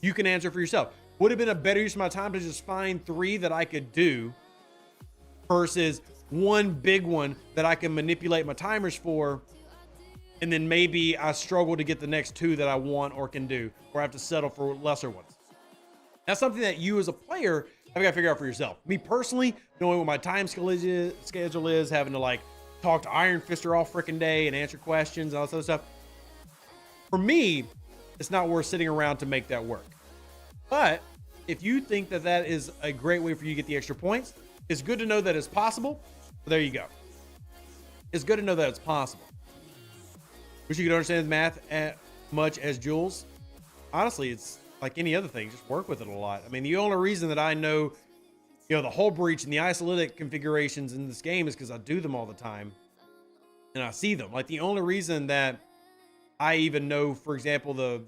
You can answer for yourself. would have been a better use of my time to just find 3 that I could do versus one big one that I can manipulate my timers for. And then maybe I struggle to get the next 2 that I want or can do, or I have to settle for lesser ones. That's something that you as a player have got to figure out for yourself. Me personally, knowing what my time schedule is, having to like talk to Iron Fister all freaking day and answer questions and all this other stuff. For me, it's not worth sitting around to make that work. But if you think that that is a great way for you to get the extra points, it's good to know that it's possible. There you go. It's good to know that it's possible. Wish you could understand the math as much as Jules. Honestly, it's like any other thing. Just work with it a lot. I mean, the only reason that I know, the hull breach and the isolytic configurations in this game is because I do them all the time. And I see them. Like, the only reason that I even know, for example, the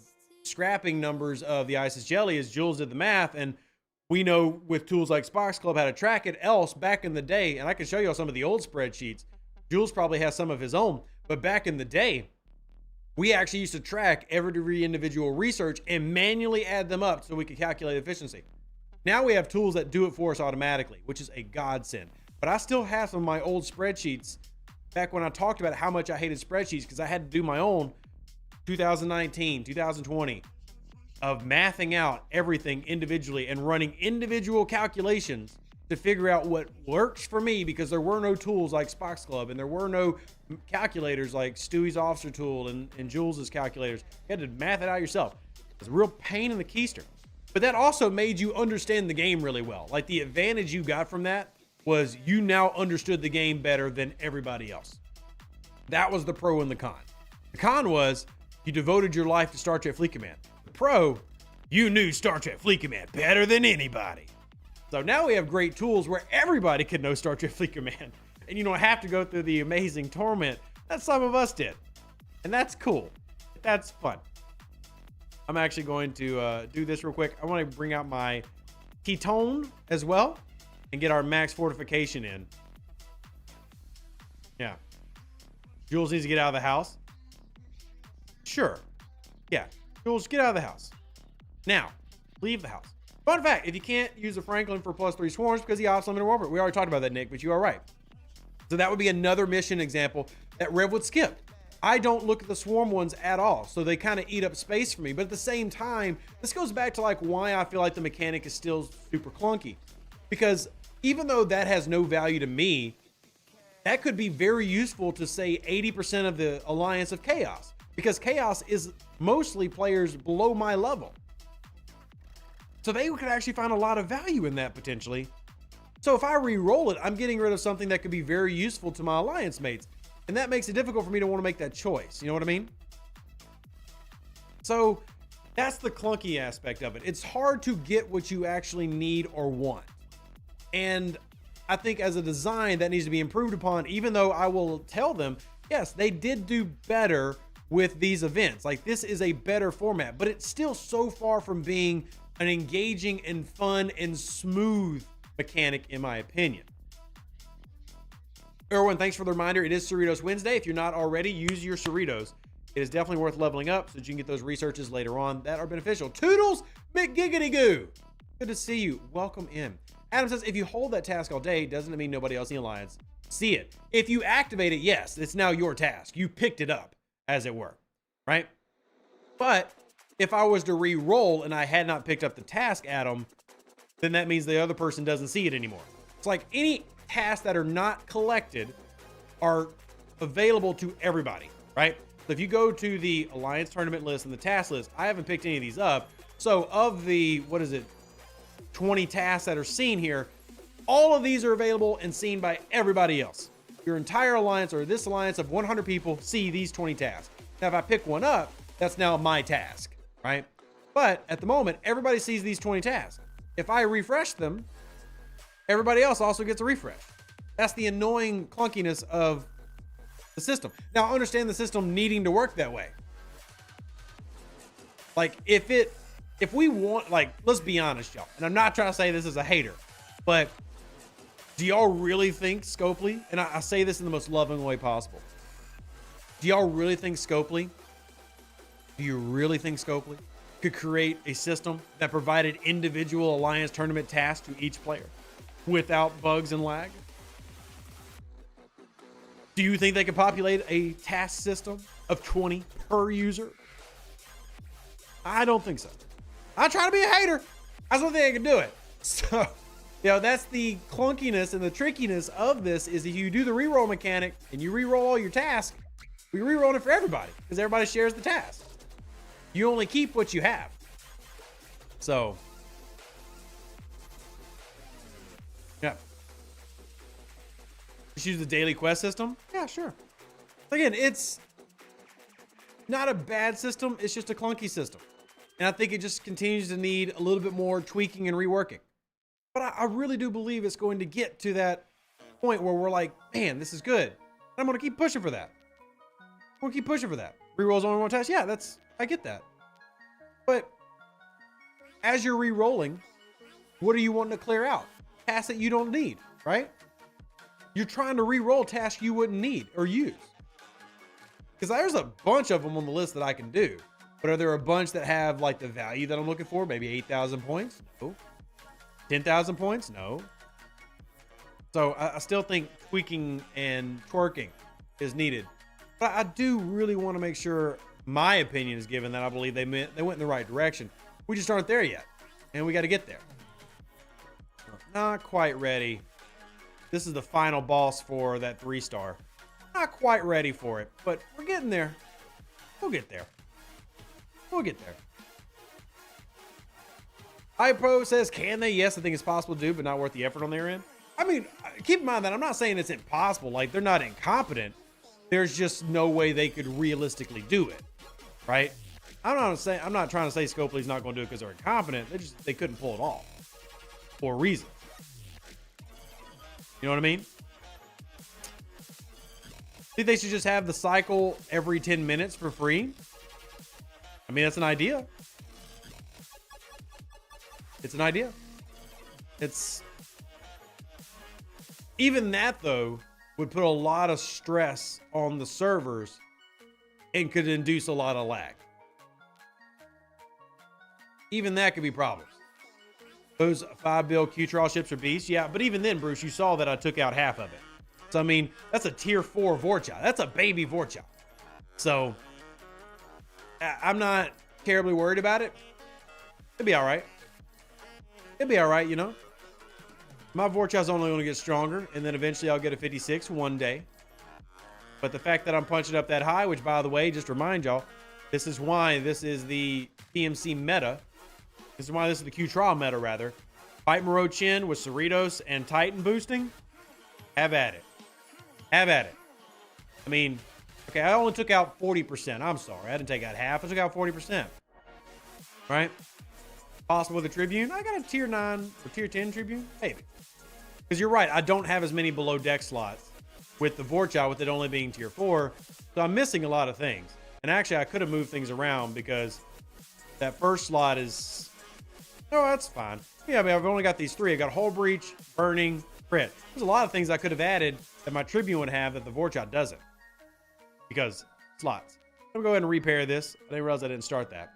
scrapping numbers of the ISIS jelly is Jules did the math. And we know with tools like Spox Club how to track it. Else, back in the day, and I can show you some of the old spreadsheets. Jules probably has some of his own. But back in the day, we actually used to track every individual research and manually add them up so we could calculate efficiency. Now we have tools that do it for us automatically, which is a godsend. But I still have some of my old spreadsheets back when I talked about how much I hated spreadsheets because I had to do my own 2019, 2020 of mathing out everything individually and running individual calculations to figure out what works for me, because there were no tools like Spox Club and there were no calculators like Stewie's officer tool and Jules's calculators. You had to math it out yourself. It's a real pain in the keister. But that also made you understand the game really well. Like, the advantage you got from that was you now understood the game better than everybody else. That was the pro and the con. The con was you devoted your life to Star Trek Fleet Command. The pro, you knew Star Trek Fleet Command better than anybody. So now we have great tools where everybody can know Star Trek Fleet Command. And you don't have to go through the amazing torment that some of us did. And that's cool. That's fun. I'm actually going to do this real quick. I want to bring out my ketone as well and get our max fortification in. Yeah. Jules needs to get out of the house. Sure. Yeah. Jules, get out of the house. Now, leave the house. Fun fact, if you can't use a Franklin for +3 swarms because he off-limited orbit. We already talked about that, Nick, but you are right. So that would be another mission example that Rev would skip. I don't look at the swarm ones at all, so they kind of eat up space for me. But at the same time, this goes back to like why I feel like the mechanic is still super clunky. Because even though that has no value to me, that could be very useful to say 80% of the Alliance of Chaos. Because Chaos is mostly players below my level. So they could actually find a lot of value in that potentially. So if I re-roll it, I'm getting rid of something that could be very useful to my Alliance mates. And that makes it difficult for me to want to make that choice. You know what I mean? So that's the clunky aspect of it. It's hard to get what you actually need or want. And I think as a design that needs to be improved upon, even though I will tell them, yes, they did do better with these events. Like, this is a better format, but it's still so far from being an engaging and fun and smooth mechanic, in my opinion. Erwin, thanks for the reminder. It is Cerritos Wednesday. If you're not already, use your Cerritos. It is definitely worth leveling up so that you can get those researches later on that are beneficial. Toodles McGiggity Goo. Good to see you. Welcome in. Adam says, if you hold that task all day, doesn't it mean nobody else in the Alliance see it? If you activate it, yes, it's now your task. You picked it up, as it were, right? But if I was to re-roll and I had not picked up the task, Adam, then that means the other person doesn't see it anymore. It's like any tasks that are not collected are available to everybody, right? So if you go to the Alliance tournament list and the task list, I haven't picked any of these up. So of the, 20 tasks that are seen here, all of these are available and seen by everybody else. Your entire Alliance, or this Alliance of 100 people, see these 20 tasks. Now, if I pick one up, that's now my task, right? But at the moment, everybody sees these 20 tasks. If I refresh them, everybody else also gets a refresh. That's the annoying clunkiness of the system. Now, I understand the system needing to work that way. Like, if we want, like, let's be honest, y'all, and I'm not trying to say this as a hater, but do y'all really think Scopely, and I say this in the most loving way possible, do y'all really think Scopely? Do you really think Scopely could create a system that provided individual alliance tournament tasks to each player without bugs and lag? Do you think they could populate a task system of 20 per user? I don't think so. I'm trying to be a hater. That's one thing I can do it. So, that's the clunkiness and the trickiness of this is that you do the reroll mechanic and you reroll all your tasks. We reroll it for everybody because everybody shares the task. You only keep what you have. So, yeah. Just use the daily quest system? Yeah, sure. Again, it's not a bad system. It's just a clunky system. And I think it just continues to need a little bit more tweaking and reworking. But I really do believe it's going to get to that point where we're like, man, this is good. I'm going to keep pushing for that. I'm going to keep pushing for that. Rerolls only one test. Yeah, I get that. But as you're re-rolling, what are you wanting to clear out? Tasks that you don't need, right? You're trying to re-roll tasks you wouldn't need or use. Because there's a bunch of them on the list that I can do. But are there a bunch that have like the value that I'm looking for? Maybe 8,000 points? No. 10,000 points? No. So I still think tweaking and twerking is needed. But I do really want to make sure my opinion is given that I believe they went in the right direction. We just aren't there yet. And we got to get there. Not quite ready. This is the final boss for that 3-star. Not quite ready for it, but we're getting there. We'll get there. We'll get there. iPro says, can they? Yes, I think it's possible to do, but not worth the effort on their end. I mean, keep in mind that I'm not saying it's impossible. Like, they're not incompetent. There's just no way they could realistically do it, right? I'm not trying to say Scopely's not going to do it because they're incompetent. They couldn't pull it off for a reason. You know what I mean? Think they should just have the cycle every 10 minutes for free? I mean, that's an idea. It's an idea. It's even that though would put a lot of stress on the servers and could induce a lot of lag. Even that could be problems. Those 5 Q trial ships are beasts. Yeah, but even then, Bruce, you saw that I took out half of it. So, I mean, that's a tier 4 Vorcha. That's a baby Vorcha. So, I'm not terribly worried about it. It'll be all right. It'll be all right, you know. My Vorcha's only going to get stronger, and then eventually I'll get a 56 one day. But the fact that I'm punching up that high, which, by the way, just to remind y'all, this is why this is the PMC meta. This is why this is the Q trial meta, rather. Fight Moreau Chin with Cerritos and Titan boosting. Have at it. Have at it. I mean, okay, I only took out 40%. I'm sorry. I didn't take out half. I took out 40%. Right? Possible with a Tribune. I got a tier 9 or tier 10 Tribune. Maybe. Because you're right. I don't have as many below deck slots with the Vorcha, with it only being tier 4. So I'm missing a lot of things. And actually, I could have moved things around because that first slot is... Oh, that's fine. Yeah, I mean, I've only got these 3. I got Hull Breach, Burning, Crit. There's a lot of things I could have added that my Tribune would have that the Vorcha doesn't. Because slots. I'm going to go ahead and repair this. I didn't realize I didn't start that.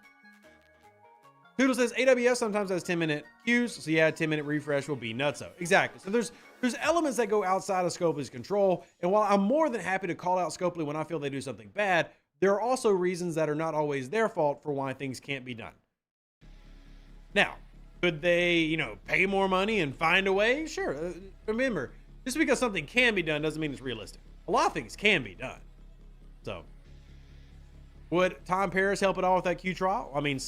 Poodle says, AWS sometimes has 10-minute queues, so yeah, 10-minute refresh will be nutso. Exactly. So there's elements that go outside of Scopely's control, and while I'm more than happy to call out Scopely when I feel they do something bad, there are also reasons that are not always their fault for why things can't be done. Now, could they, pay more money and find a way? Sure. Remember, just because something can be done doesn't mean it's realistic. A lot of things can be done. So, would Tom Paris help at all with that Q trial? I mean,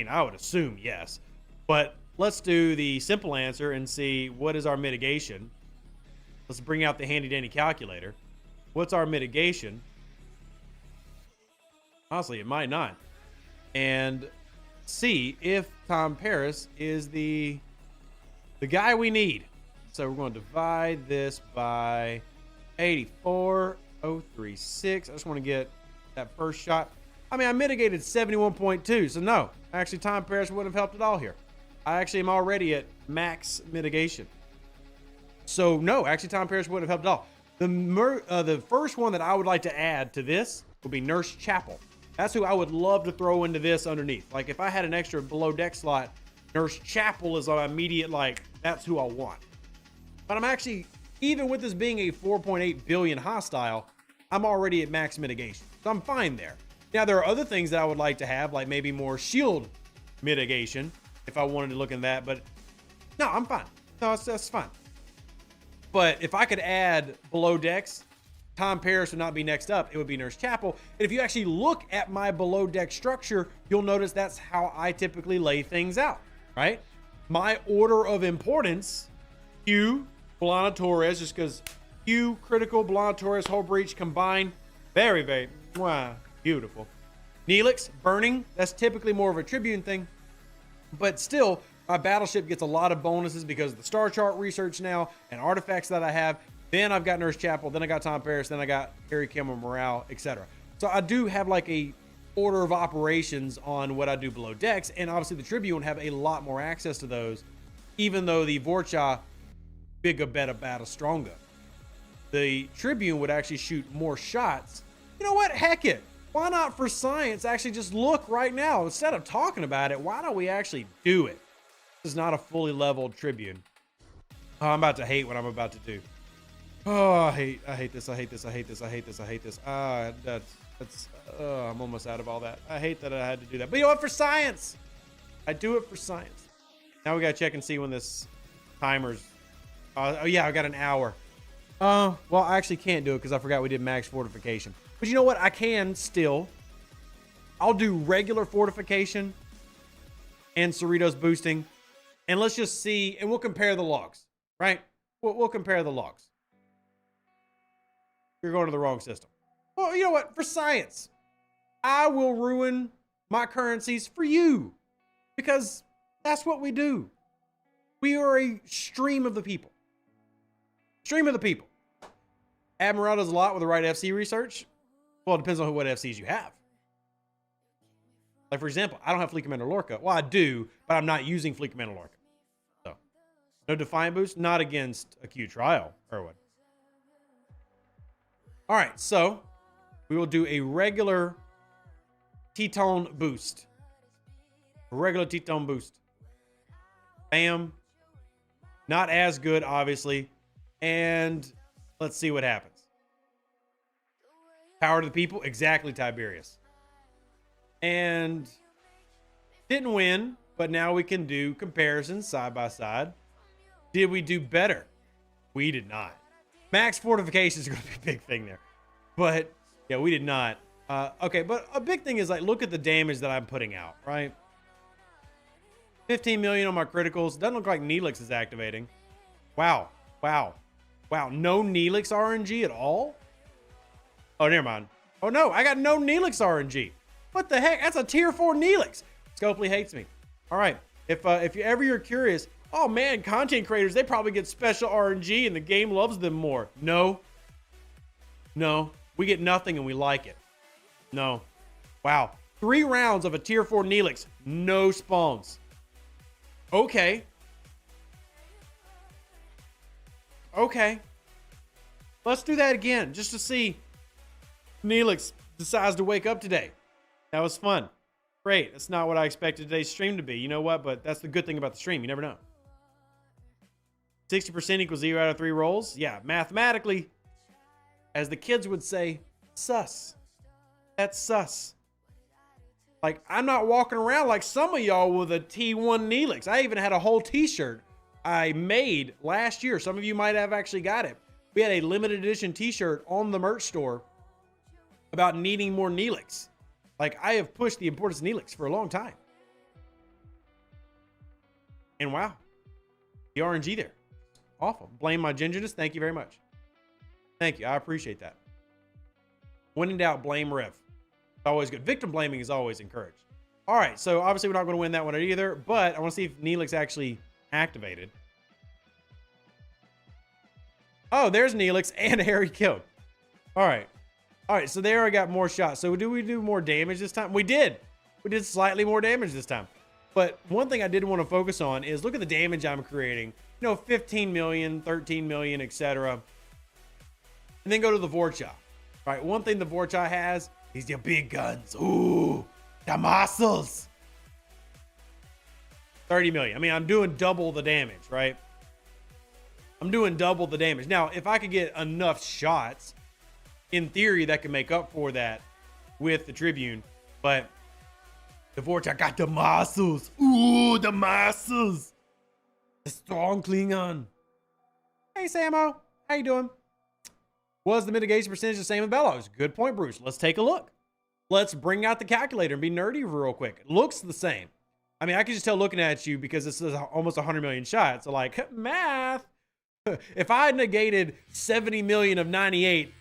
I would assume yes. But let's do the simple answer and see what is our mitigation. Let's bring out the handy-dandy calculator. What's our mitigation? Honestly, it might not. And see if Tom Paris is the guy we need. So we're going to divide this by 84,036. I just want to get that first shot. I mean, I mitigated 71.2, so no. Actually, Tom Paris wouldn't have helped at all here. I actually am already at max mitigation. So no, actually Tom Paris wouldn't have helped at all. The first one that I would like to add to this will be Nurse Chapel. That's who I would love to throw into this underneath. Like if I had an extra below deck slot, Nurse Chapel is my immediate, like, that's who I want. But I'm actually, even with this being a 4.8 billion hostile, I'm already at max mitigation. So I'm fine there. Now, there are other things that I would like to have, like maybe more shield mitigation, if I wanted to look in that. But no, I'm fine. No, that's fine. But if I could add below decks, Tom Paris would not be next up. It would be Nurse Chapel. And if you actually look at my below deck structure, you'll notice that's how I typically lay things out, right? My order of importance, Q, Blana Torres, just because Q, critical, Blana Torres, whole breach combined. Very, very, wow, beautiful. Neelix, burning, that's typically more of a Tribune thing. But still, my battleship gets a lot of bonuses because of the star chart research now and artifacts that I have. Then I've got Nurse Chapel, then I got Tom Paris, then I got Harry Kimmel Morale, etc. So I do have like a order of operations on what I do below decks, and obviously the Tribune have a lot more access to those, even though the Vorcha bigger, better, battle, stronger. The Tribune would actually shoot more shots. You know what? Heck it. Why not for science actually just look right now? Instead of talking about it, why don't we actually do it? This is not a fully leveled Tribune. Oh, I'm about to hate what I'm about to do. Oh, I hate this. I'm almost out of all that. I hate that I had to do that. But you know what? For science. I do it for science. Now we got to check and see when this timer's. Oh, yeah, I got an hour. Well, I actually can't do it because I forgot we did max fortification. But you know what? I can still. I'll do regular fortification and Cerritos boosting. And let's just see. And we'll compare the logs, right? We'll compare the logs. You're going to the wrong system. Well, you know what? For science, I will ruin my currencies for you because that's what we do. We are a stream of the people. Stream of the people. Admiral does a lot with the right FC research. Well, it depends on what FCs you have. Like, for example, I don't have Fleet Commander Lorca. Well, I do, but I'm not using Fleet Commander Lorca. So, no Defiant boost, not against a Q trial, Erwin. All right, so we will do a regular T-Tone boost. A regular T-Tone boost. Bam. Not as good, obviously. And let's see what happens. Power to the people, exactly Tiberius. And didn't win, but now we can do comparisons side by side. Did we do better? We did not. Max fortification is going to be a big thing there. But, yeah, we did not. Okay, but a big thing is, like, look at the damage that I'm putting out, right? 15 million on my criticals. Doesn't look like Neelix is activating. Wow. Wow. Wow. No Neelix RNG at all? Oh, never mind. Oh, no. I got no Neelix RNG. What the heck? That's a tier 4 Neelix. Scopely hates me. All right. If you're curious, oh, man, content creators, they probably get special RNG and the game loves them more. No. No. We get nothing and we like it. No. Wow. 3 rounds of a tier 4 Neelix. No spawns. Okay. Okay. Let's do that again just to see Neelix decides to wake up today. That was fun. Great. That's not what I expected today's stream to be. You know what? But that's the good thing about the stream. You never know. 60% equals 0 out of 3 rolls. Yeah, mathematically, as the kids would say, sus. That's sus. Like, I'm not walking around like some of y'all with a T1 Neelix. I even had a whole t-shirt I made last year. Some of you might have actually got it. We had a limited edition t-shirt on the merch store about needing more Neelix. Like, I have pushed the importance of Neelix for a long time. And wow, the RNG there. Awful. Blame my gingerness. Thank you very much. Thank you. I appreciate that. When in doubt, blame Rev. Always good. Victim blaming is always encouraged. All right, so obviously we're not going to win that one either, but I want to see if Neelix actually activated. Oh, there's Neelix and Harry killed. All right. All right, so there I got more shots. So do we do more damage this time? We did. We did slightly more damage this time. But one thing I did want to focus on is look at the damage I'm creating. You know, 15 million, 13 million, etc. And then go to the Vorcha. All right, one thing the Vorcha has These are big guns. Ooh, the muscles. 30 million. I mean, I'm doing double the damage, right? I'm doing double the damage. Now, if I could get enough shots, in theory, that could make up for that with the Tribune. But the Vortex got the muscles. Ooh, the muscles. The strong Klingon. Hey, Samo. How you doing? Was the mitigation percentage the same in Bellows? Good point, Bruce. Let's take a look. Let's bring out the calculator and be nerdy real quick. It looks the same. I mean, I can just tell looking at you because this is almost 100 million shots. So like, math. If I negated 70 million of 98,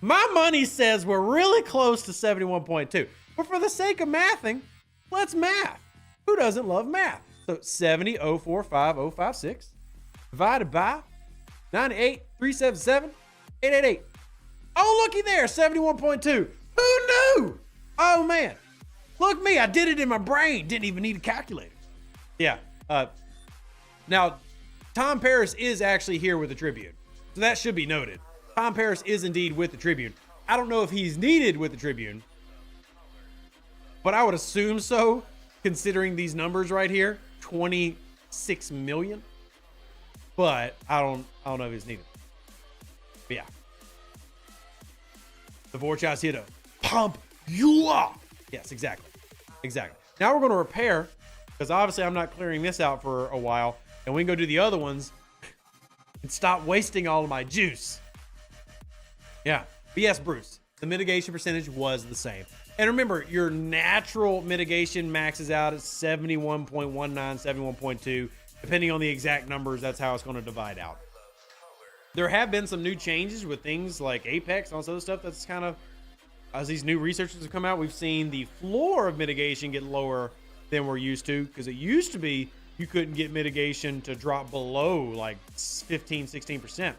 my money says we're really close to 71.2. But for the sake of mathing, let's math. Who doesn't love math? So 70,045,056 divided by 98,377. 888. Oh, looky there, 71.2. Who knew? Oh, man. Look me, I did it in my brain. Didn't even need a calculator. Yeah. Now, Tom Paris is actually here with the Tribune. So that should be noted. Tom Paris is indeed with the Tribune. I don't know if he's needed with the Tribune, but I would assume so, considering these numbers right here, 26 million. But I don't know if he's needed. But yeah. The Vortex here to pump you up. Yes, exactly. Exactly. Now we're going to repair, because obviously I'm not clearing this out for a while, and we can go do the other ones and stop wasting all of my juice. Yeah. But yes, Bruce, the mitigation percentage was the same. And remember, your natural mitigation maxes out at 71.19, 71.2. Depending on the exact numbers, that's how it's going to divide out. There have been some new changes with things like Apex and all this other stuff. That's kind of, as these new researchers have come out, we've seen the floor of mitigation get lower than we're used to, because it used to be you couldn't get mitigation to drop below like 15, 16%.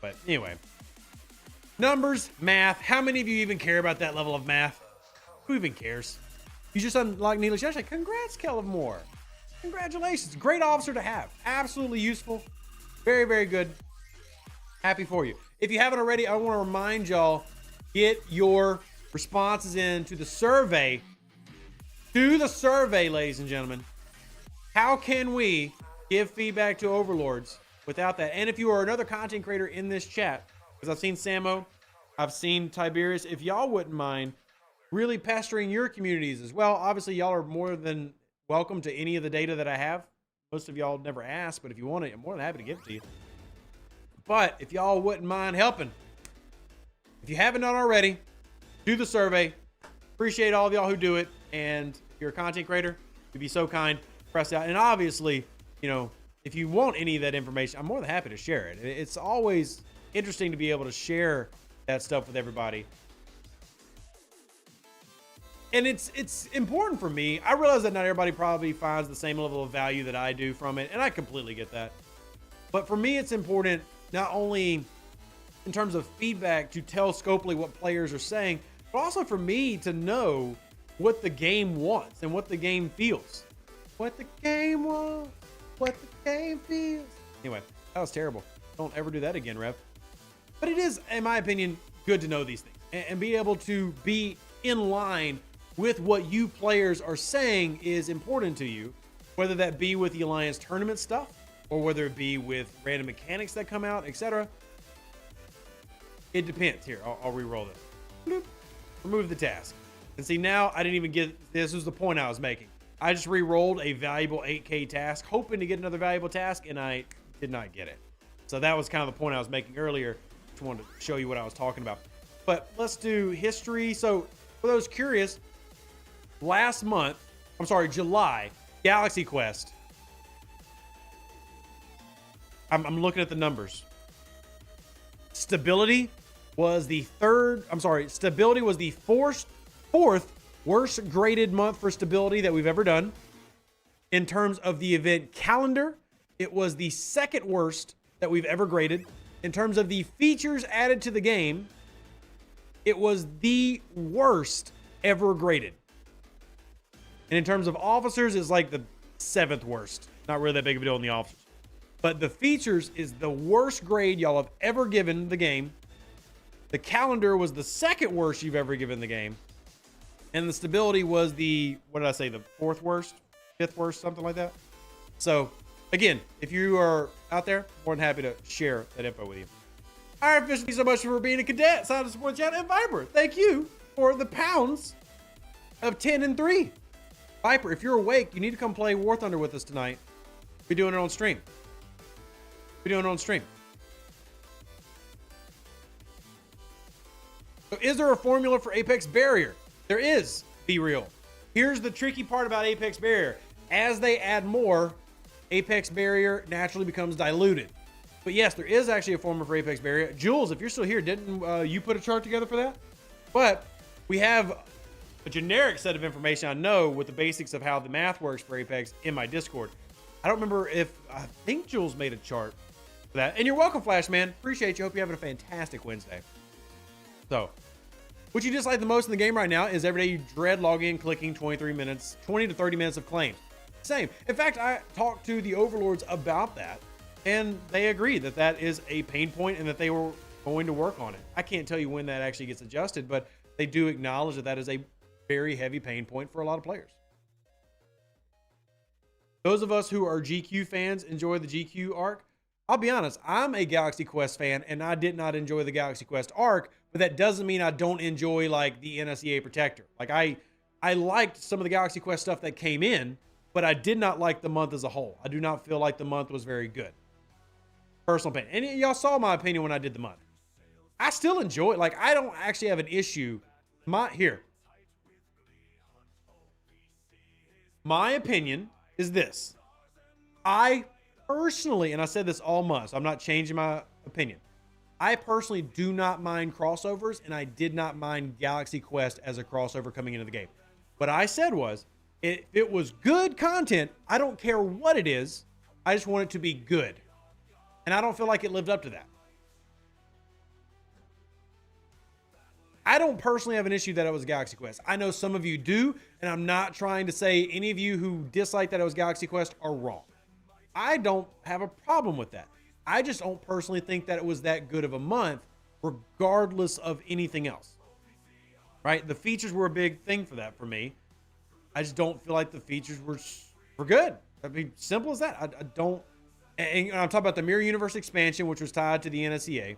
But anyway, numbers, math. How many of you even care about that level of math? Who even cares? You just unlocked Needless yesterday. Congrats, Kelvin Moore. Congratulations. Great officer to have. Absolutely useful. Very, very good. Happy for you. If you haven't already, I want to remind y'all, get your responses in to the survey. Do the survey, ladies and gentlemen. How can we give feedback to overlords without that? And if you are another content creator in this chat, because I've seen Samo, I've seen Tiberius, if y'all wouldn't mind really pestering your communities as well. Obviously, y'all are more than welcome to any of the data that I have. Most of y'all never ask, but if you want it, I'm more than happy to give it to you. But if y'all wouldn't mind helping, if you haven't done already, do the survey. Appreciate all of y'all who do it. And if you're a content creator, you'd be so kind, press out. And obviously, you know, if you want any of that information, I'm more than happy to share it. It's always interesting to be able to share that stuff with everybody. And it's important for me. I realize that not everybody probably finds the same level of value that I do from it, and I completely get that. But for me, it's important not only in terms of feedback to tell Scopely what players are saying, but also for me to know what the game wants and what the game feels. What the game wants, what the game feels. Anyway, that was terrible. Don't ever do that again, Rev. But it is, in my opinion, good to know these things and be able to be in line with what you players are saying is important to you, whether that be with the Alliance tournament stuff or whether it be with random mechanics that come out, etc. It depends. Here, I'll re-roll this. Bloop. Remove the task. And see, now I didn't even get, this was the point I was making. I just re-rolled a valuable 8K task, hoping to get another valuable task, and I did not get it. So that was kind of the point I was making earlier. Just wanted to show you what I was talking about. But let's do history. So for those curious, last month, I'm sorry, July, Galaxy Quest. I'm looking at the numbers. Stability was the fourth worst graded month for stability that we've ever done. In terms of the event calendar, it was the second worst that we've ever graded. In terms of the features added to the game, it was the worst ever graded. And in terms of officers, it's like the seventh worst. Not really that big of a deal in the officers. But the features is the worst grade y'all have ever given the game. The calendar was the second worst you've ever given the game. And the stability was the, what did I say, the fourth worst, fifth worst, something like that. So again, if you are out there, more than happy to share that info with you. All right, Fish, thank you so much for being a cadet, sign up to support the channel, and Viper, thank you for the pounds of 10 and 3. Viper, if you're awake, you need to come play War Thunder with us tonight. We're doing it on stream. We're doing it on stream. So is there a formula for Apex Barrier? There is, be real. Here's the tricky part about Apex Barrier. As they add more, Apex Barrier naturally becomes diluted. But yes, there is actually a formula for Apex Barrier. Jules, if you're still here, didn't you put a chart together for that? But we have a generic set of information I know with the basics of how the math works for Apex in my Discord. I don't remember if, I think Jules made a chart for that. And you're welcome, Flash Man. Appreciate you. Hope you're having a fantastic Wednesday. So, what you dislike the most in the game right now is every day you dread logging, clicking 20 to 30 minutes of claims. Same. In fact, I talked to the overlords about that, and they agree that that is a pain point and that they were going to work on it. I can't tell you when that actually gets adjusted, but they do acknowledge that that is a very heavy pain point for a lot of players. Those of us who are GQ fans enjoy the GQ arc. I'll be honest, I'm a Galaxy Quest fan, and I did not enjoy the Galaxy Quest arc, but that doesn't mean I don't enjoy like the NSEA Protector. Like I liked some of the Galaxy Quest stuff that came in, but I did not like the month as a whole. I do not feel like the month was very good. Personal opinion. And y'all saw my opinion when I did the month. I still enjoy it. Like, I don't actually have an issue. My opinion is this. I personally, and I said this all month, so I'm not changing my opinion. I personally do not mind crossovers, and I did not mind Galaxy Quest as a crossover coming into the game. What I said was, if it was good content, I don't care what it is. I just want it to be good. And I don't feel like it lived up to that. I don't personally have an issue that it was Galaxy Quest. I know some of you do, and I'm not trying to say any of you who dislike that it was Galaxy Quest are wrong. I don't have a problem with that. I just don't personally think that it was that good of a month, regardless of anything else. Right? The features were a big thing for that for me. I just don't feel like the features were good. I mean, simple as that. I don't. And I'm talking about the Mirror Universe expansion, which was tied to the NSEA,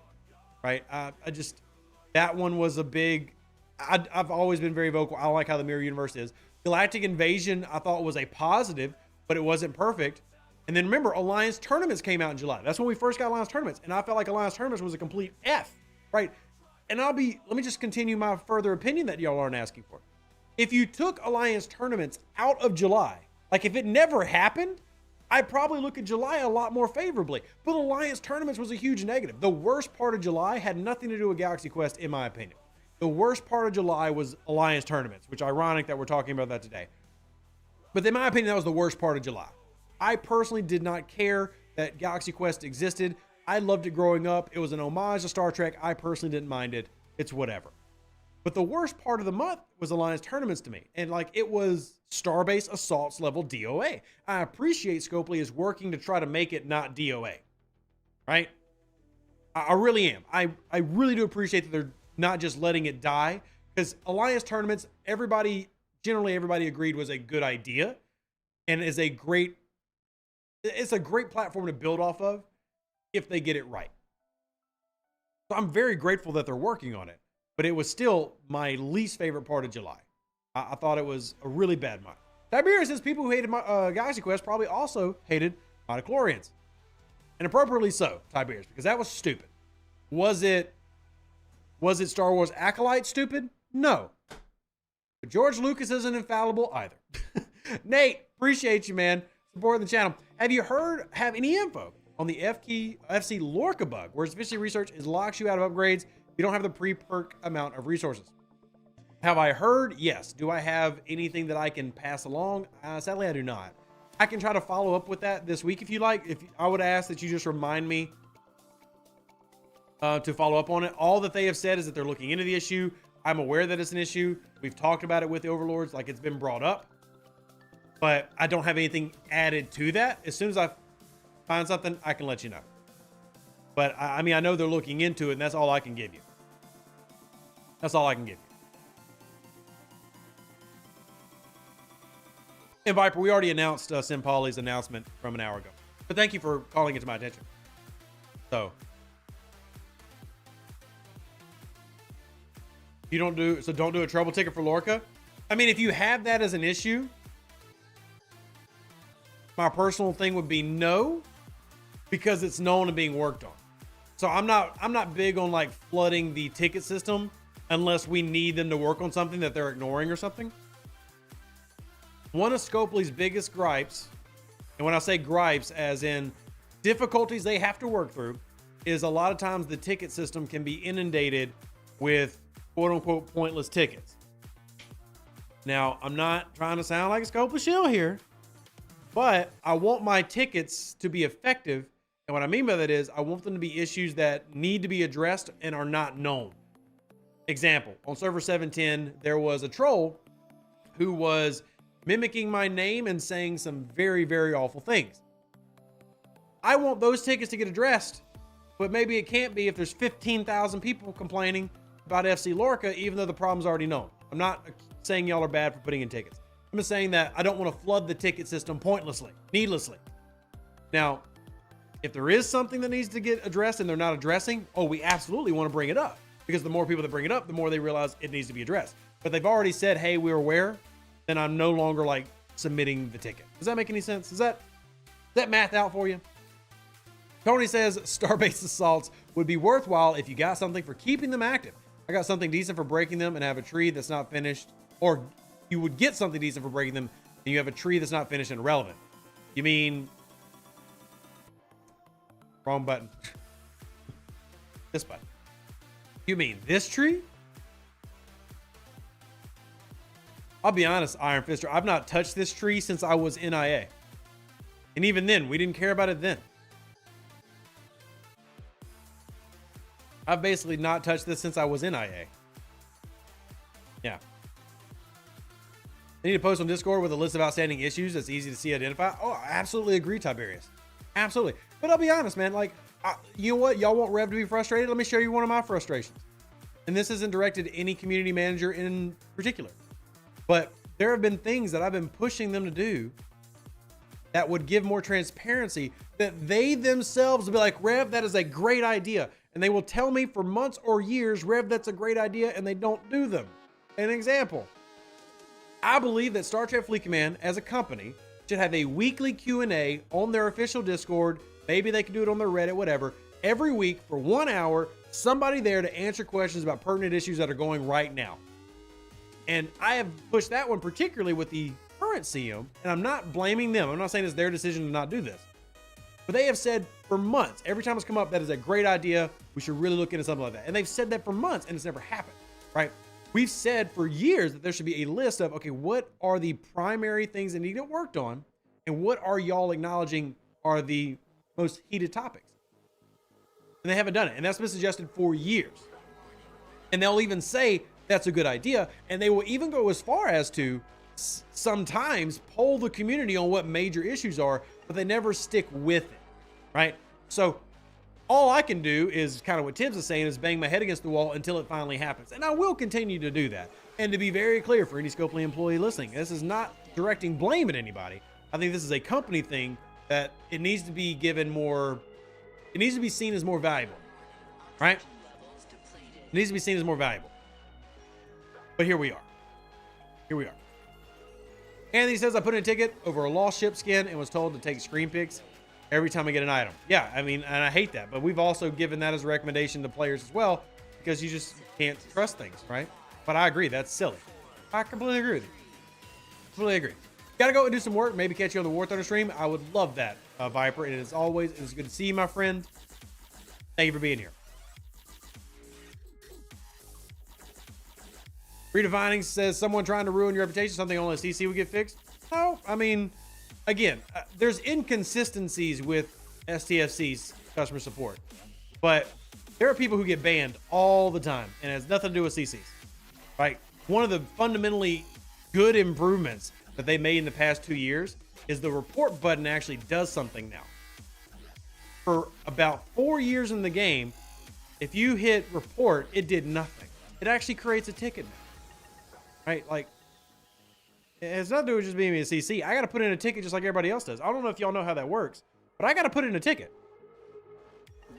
right? That one was a big, I've always been very vocal. I like how the Mirror Universe is. Galactic Invasion, I thought was a positive, but it wasn't perfect. And then remember, Alliance Tournaments came out in July. That's when we first got Alliance Tournaments. And I felt like Alliance Tournaments was a complete F, right? And let me just continue my further opinion that y'all aren't asking for. If you took Alliance Tournaments out of July, like if it never happened, I'd probably look at July a lot more favorably. But Alliance Tournaments was a huge negative. The worst part of July had nothing to do with Galaxy Quest, in my opinion. The worst part of July was Alliance Tournaments, which ironic that we're talking about that today. But in my opinion, that was the worst part of July. I personally did not care that Galaxy Quest existed. I loved it growing up. It was an homage to Star Trek. I personally didn't mind it. It's whatever. But the worst part of the month was Alliance Tournaments to me. And like it was Starbase Assaults level DOA. I appreciate Scopely is working to try to make it not DOA. Right? I really am. I really do appreciate that they're not just letting it die. Because Alliance Tournaments, generally everybody agreed was a good idea. And it's a great platform to build off of if they get it right. So I'm very grateful that they're working on it. But it was still my least favorite part of July. I thought it was a really bad month. Tiberius says people who hated Galaxy Quest probably also hated Midichlorians. And appropriately so, Tiberius, because that was stupid. Was it Star Wars Acolyte stupid? No. But George Lucas isn't infallible either. Nate, appreciate you, man. Supporting the channel. Have any info on the FC Lorca bug, where sufficient research locks you out of upgrades? You don't have the pre-perk amount of resources. Have I heard? Yes. Do I have anything that I can pass along? Sadly, I do not. I can try to follow up with that this week if you like. I would ask that you just remind me to follow up on it. All that they have said is that they're looking into the issue. I'm aware that it's an issue. We've talked about it with the overlords, like it's been brought up. But I don't have anything added to that. As soon as I find something, I can let you know. But I mean, I know they're looking into it, and that's all I can give you. That's all I can give you. And Viper, we already announced Simpali's announcement from an hour ago. But thank you for calling it to my attention. So don't do a trouble ticket for Lorca. I mean, if you have that as an issue, my personal thing would be no, because it's known and being worked on. So I'm not big on like flooding the ticket system unless we need them to work on something that they're ignoring or something. One of Scopely's biggest gripes, and when I say gripes as in difficulties they have to work through, is a lot of times the ticket system can be inundated with quote unquote pointless tickets. Now, I'm not trying to sound like a Scopely shill here, but I want my tickets to be effective. And what I mean by that is I want them to be issues that need to be addressed and are not known. Example, on server 710, there was a troll who was mimicking my name and saying some very, very awful things. I want those tickets to get addressed, but maybe it can't be if there's 15,000 people complaining about FC Lorca, even though the problem's already known. I'm not saying y'all are bad for putting in tickets. I'm just saying that I don't want to flood the ticket system pointlessly, needlessly. Now, if there is something that needs to get addressed and they're not addressing, oh, we absolutely want to bring it up, because the more people that bring it up, the more they realize it needs to be addressed. But they've already said, hey, we're aware, then I'm no longer like submitting the ticket. Does that make any sense? Is that math out for you? Tony says star-based assaults would be worthwhile if you got something for keeping them active. I got something decent for breaking them and have a tree that's not finished, or you would get something decent for breaking them and you have a tree that's not finished and irrelevant. You mean wrong button. This button. You mean this tree? I'll be honest, Iron Fister, I've not touched this tree since I was NIA. And even then, we didn't care about it then. I've basically not touched this since I was NIA. Yeah. They need to post on Discord with a list of outstanding issues that's easy to see, identify. Oh, I absolutely agree, Tiberius. Absolutely. But I'll be honest, man. Like, you know what? Y'all want Rev to be frustrated? Let me show you one of my frustrations. And this isn't directed to any community manager in particular. But there have been things that I've been pushing them to do that would give more transparency, that they themselves will be like, Rev, that is a great idea. And they will tell me for months or years, Rev, that's a great idea, and they don't do them. An example. I believe that Star Trek Fleet Command as a company should have a weekly Q&A on their official Discord. Maybe they can do it on their Reddit, whatever. Every week for 1 hour, somebody there to answer questions about pertinent issues that are going right now. And I have pushed that one particularly with the current CM, and I'm not blaming them. I'm not saying it's their decision to not do this. But they have said for months, every time it's come up, that is a great idea. We should really look into something like that. And they've said that for months, and it's never happened, right? We've said for years that there should be a list of, okay, what are the primary things that need to get worked on? And what are y'all acknowledging are the most heated topics? And they haven't done it. And that's been suggested for years. And they'll even say that's a good idea. And they will even go as far as to sometimes poll the community on what major issues are, but they never stick with it, right? So all I can do is kind of what Tibbs is saying, is bang my head against the wall until it finally happens. And I will continue to do that. And to be very clear for any Scopely employee listening, this is not directing blame at anybody. I think this is a company thing that it needs to be given more, it needs to be seen as more valuable, right? It needs to be seen as more valuable. But here we are. Here we are. And he says, I put in a ticket over a lost ship skin and was told to take screen pics every time I get an item. Yeah, I mean, and I hate that, but we've also given that as a recommendation to players as well, because you just can't trust things, right? But I agree, that's silly. I completely agree with you. Completely agree. Gotta go and do some work, maybe catch you on the War Thunder stream. I would love that, Viper. And as always, it's good to see you, my friend. Thank you for being here. Redefining says, someone trying to ruin your reputation, something only CC would get fixed. No, I mean, again, there's inconsistencies with STFC's customer support, but there are people who get banned all the time, and it has nothing to do with CCs, right? One of the fundamentally good improvements that they made in the past 2 years is the report button actually does something now. For about 4 years in the game, if you hit report, it did nothing. it actually creates a ticket now, right? Like, it has nothing to do with just being a CC. I got to put in a ticket just like everybody else does. I don't know if y'all know how that works, but I got to put in a ticket.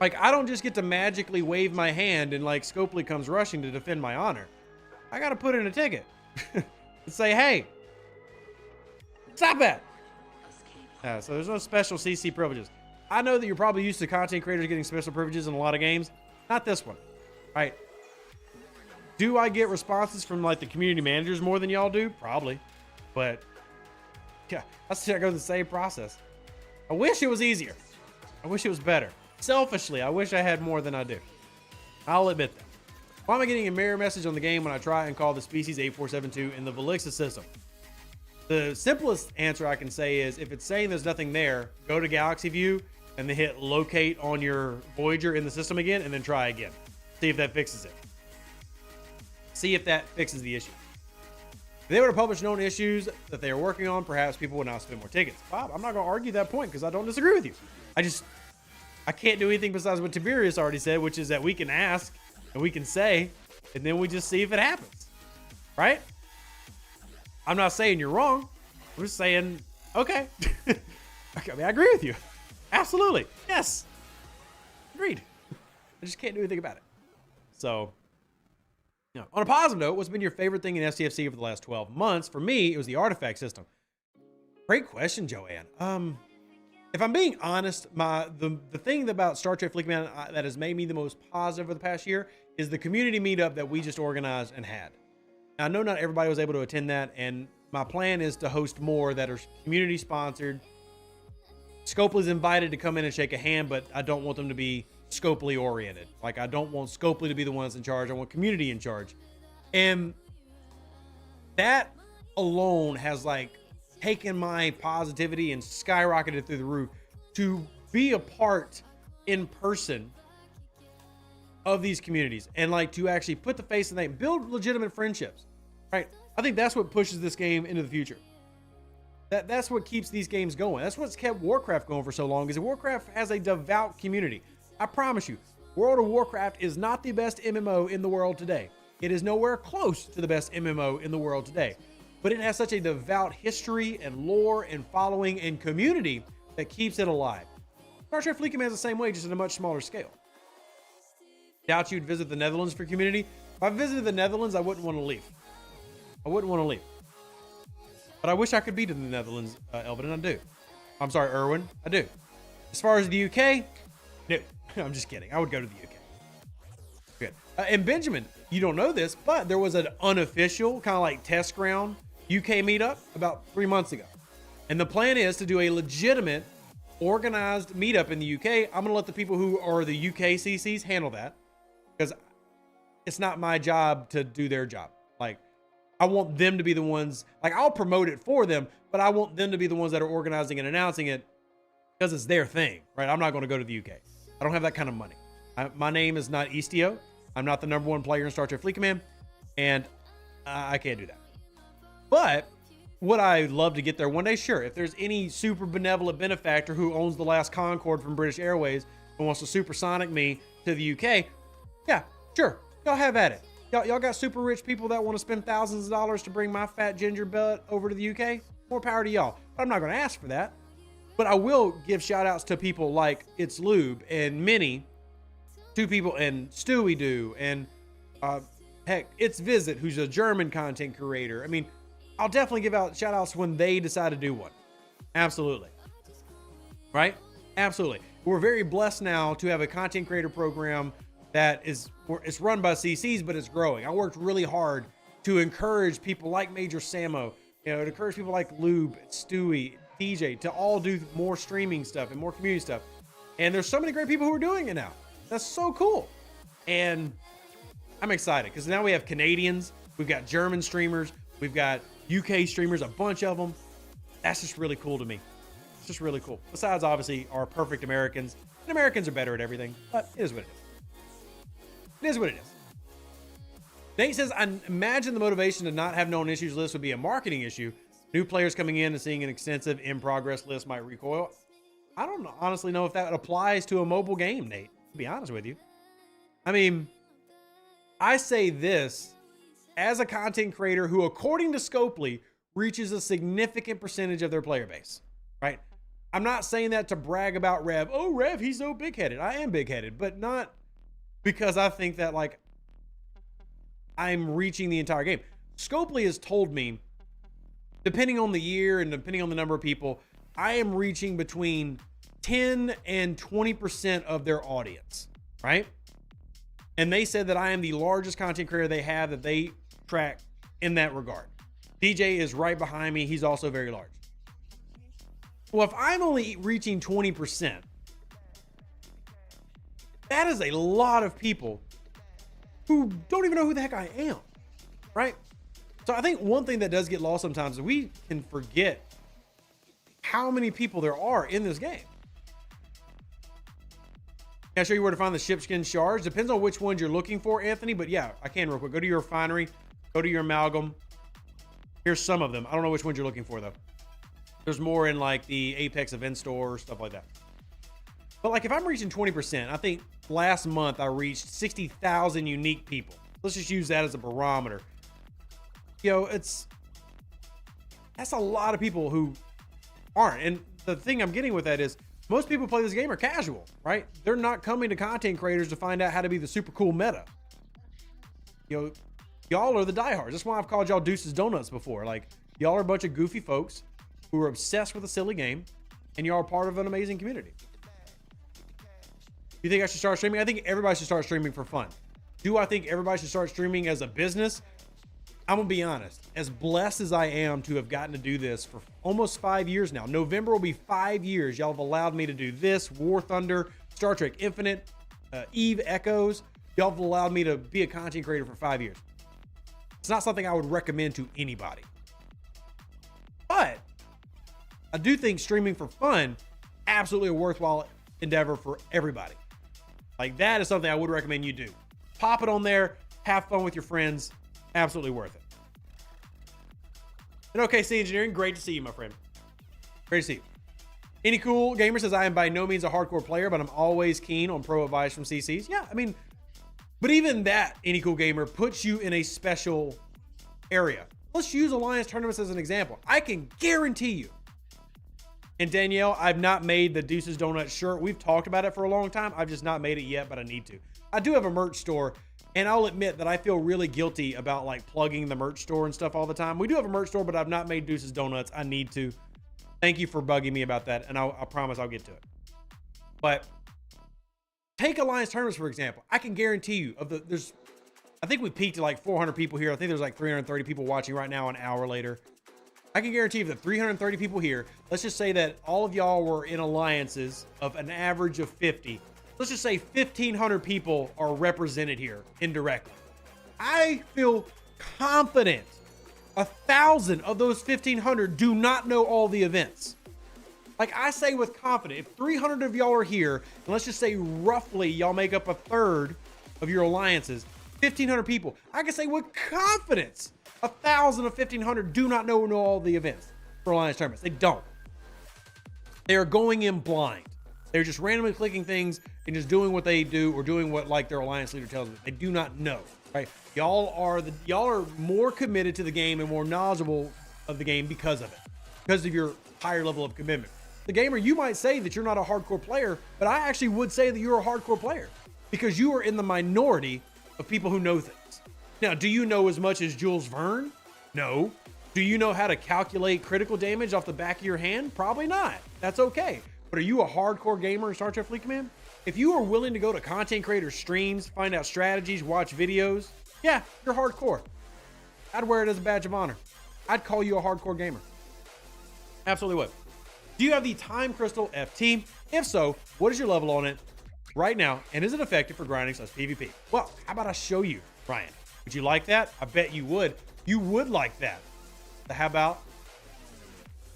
Like, I don't just get to magically wave my hand and like Scopely comes rushing to defend my honor. I got to put in a ticket and say, hey, stop that. So there's no special CC privileges. I know that you're probably used to content creators getting special privileges in a lot of games. Not this one, right? Do I get responses from like the community managers more than y'all do? Probably. But yeah, I still go through the same process. I wish it was easier. I wish it was better. Selfishly, I wish I had more than I do. I'll admit that. Why am I getting a mirror message on the game when I try and call the species 8472 in the Velixa system? The simplest answer I can say is if it's saying there's nothing there, go to Galaxy View and then hit locate on your Voyager in the system again and then try again. See if that fixes it. See if that fixes the issue. If they were to publish known issues that they are working on, perhaps people would now spend more tickets. Bob, I'm not going to argue that point because I don't disagree with you. I can't do anything besides what Tiberius already said, which is that we can ask and we can say, and then we just see if it happens. Right? I'm not saying you're wrong. I'm just saying, okay. Okay, I mean, I agree with you. Absolutely. Yes. Agreed. I just can't do anything about it. So, you know, on a positive note, what's been your favorite thing in STFC over the last 12 months? For me, it was the artifact system. Great question, Joanne. If I'm being honest, the thing about Star Trek Fleet Command that has made me the most positive for the past year is the community meetup that we just organized and had. Now, I know not everybody was able to attend that, and my plan is to host more that are community sponsored. Scopely's invited to come in and shake a hand, but I don't want them to be Scopely oriented. Like, I don't want Scopely to be the ones in charge. I want community in charge. And that alone has like taken my positivity and skyrocketed through the roof to be a part in person of these communities and like to actually put the face and name, build legitimate friendships, right? I think that's what pushes this game into the future. That's what keeps these games going. That's what's kept Warcraft going for so long, is that Warcraft has a devout community. I promise you, World of Warcraft is not the best MMO in the world today. It is nowhere close to the best MMO in the world today, but it has such a devout history and lore and following and community that keeps it alive. Star Trek Fleet Command is the same way, just at a much smaller scale. Doubt you'd visit the Netherlands for community. If I visited the Netherlands, I wouldn't want to leave. I wouldn't want to leave. But I wish I could be to the Netherlands, Elvin, and I do. I'm sorry, Erwin, I do. As far as the UK, no, I'm just kidding. I would go to the UK. Good. And Benjamin, you don't know this, but there was an unofficial kind of like test ground UK meetup about 3 months ago. And the plan is to do a legitimate organized meetup in the UK. I'm going to let the people who are the UK CCs handle that because it's not my job to do their job. Like, I want them to be the ones, like, I'll promote it for them, but I want them to be the ones that are organizing and announcing it because it's their thing, right? I'm not going to go to the UK. I don't have that kind of money. My name is not Istio. I'm not the #1 player in Star Trek Fleet Command, and I can't do that. But would I love to get there one day? Sure. If there's any super benevolent benefactor who owns the last Concorde from British Airways and wants to supersonic me to the UK, yeah, sure. Y'all have at it. Y'all got super rich people that want to spend thousands of dollars to bring my fat ginger butt over to the UK? More power to y'all. But I'm not going to ask for that. But I will give shout outs to people like It's Lube and Minnie, two people, and Stewie Do, and heck, It's Visit, who's a German content creator. I mean, I'll definitely give out shout outs when they decide to do one. Absolutely. Right? Absolutely. We're very blessed now to have a content creator program that it's run by CCs, but it's growing. I worked really hard to encourage people like Major Samo, to encourage people like Lube, Stewie, DJ to all do more streaming stuff and more community stuff. And there's so many great people who are doing it now. That's so cool. And I'm excited because now we have Canadians, we've got German streamers, we've got UK streamers, a bunch of them. That's just really cool to me. It's just really cool. Besides, obviously, our perfect Americans. And Americans are better at everything, but it is what it is. It is what it is. Nate says, I imagine the motivation to not have known issues list would be a marketing issue. New players coming in and seeing an extensive in-progress list might recoil. I don't honestly know if that applies to a mobile game, Nate, to be honest with you. I mean, I say this as a content creator who, according to Scopely, reaches a significant percentage of their player base, right? I'm not saying that to brag about Rev. Oh, Rev, he's so big-headed. I am big-headed, but not because I think that like I'm reaching the entire game. Scopely has told me, depending on the year and depending on the number of people, I am reaching between 10 and 20% of their audience, right? And they said that I am the largest content creator they have that they track in that regard. DJ is right behind me. He's also very large. Well, if I'm only reaching 20%, that is a lot of people who don't even know who the heck I am, right? So I think one thing that does get lost sometimes is we can forget how many people there are in this game. Can I show you where to find the shipskin shards? Depends on which ones you're looking for, Anthony, but yeah, I can real quick. Go to your refinery, go to your amalgam. Here's some of them. I don't know which ones you're looking for though. There's more in like the Apex event store, stuff like that. But like if I'm reaching 20%, I think last month I reached 60,000 unique people. Let's just use that as a barometer. You know, that's a lot of people who aren't. And the thing I'm getting with that is most people play this game are casual, right? They're not coming to content creators to find out how to be the super cool meta. You know, y'all are the diehards. That's why I've called y'all Deuces Donuts before. Like, y'all are a bunch of goofy folks who are obsessed with a silly game, and y'all are part of an amazing community. You think I should start streaming? I think everybody should start streaming for fun. Do I think everybody should start streaming as a business? I'm gonna be honest, as blessed as I am to have gotten to do this for almost 5 years now. November will be 5 years. Y'all have allowed me to do this, War Thunder, Star Trek Infinite, Eve Echoes. Y'all have allowed me to be a content creator for 5 years. It's not something I would recommend to anybody. But I do think streaming for fun, absolutely a worthwhile endeavor for everybody. Like that is something I would recommend you do. Pop it on there, have fun with your friends. Absolutely worth it. And OKC Engineering, great to see you, my friend. Great to see you. Any Cool Gamer says, I am by no means a hardcore player, but I'm always keen on pro advice from CCs. Yeah, I mean, but even that, Any Cool Gamer, puts you in a special area. Let's use Alliance tournaments as an example. I can guarantee you. And Danielle, I've not made the Deuces Donut shirt. We've talked about it for a long time. I've just not made it yet, but I need to. I do have a merch store. And I'll admit that I feel really guilty about like plugging the merch store and stuff all the time. We do have a merch store, but I've not made Deuces Donuts. I need to. Thank you for bugging me about that. And I promise I'll get to it. But take Alliance tournaments, for example. I can guarantee you I think we peaked at like 400 people here. I think there's like 330 people watching right now an hour later. I can guarantee you that 330 people here, let's just say that all of y'all were in alliances of an average of 50. Let's just say 1,500 people are represented here indirectly. I feel confident 1,000 of those 1,500 do not know all the events. Like I say with confidence, if 300 of y'all are here, and let's just say roughly y'all make up a third of your alliances, 1,500 people, I can say with confidence, 1,000 of 1,500 do not know all the events for alliance tournaments. They don't. They are going in blind. They're just randomly clicking things and just doing what they do or doing what like their alliance leader tells them. They do not know, right? Y'all are more committed to the game and more knowledgeable of the game because of it, because of your higher level of commitment. The gamer, you might say that you're not a hardcore player, but I actually would say that you're a hardcore player because you are in the minority of people who know things. Now, do you know as much as Jules Verne? No. Do you know how to calculate critical damage off the back of your hand? Probably not. That's okay. But are you a hardcore gamer in Star Trek Fleet Command? If you are willing to go to content creator streams, find out strategies, watch videos, yeah, you're hardcore. I'd wear it as a badge of honor. I'd call you a hardcore gamer. Absolutely would. Do you have the Time Crystal FT? If so, what is your level on it right now? And is it effective for grinding / PvP? Well, how about I show you, Ryan? Would you like that? I bet you would. You would like that. So how about...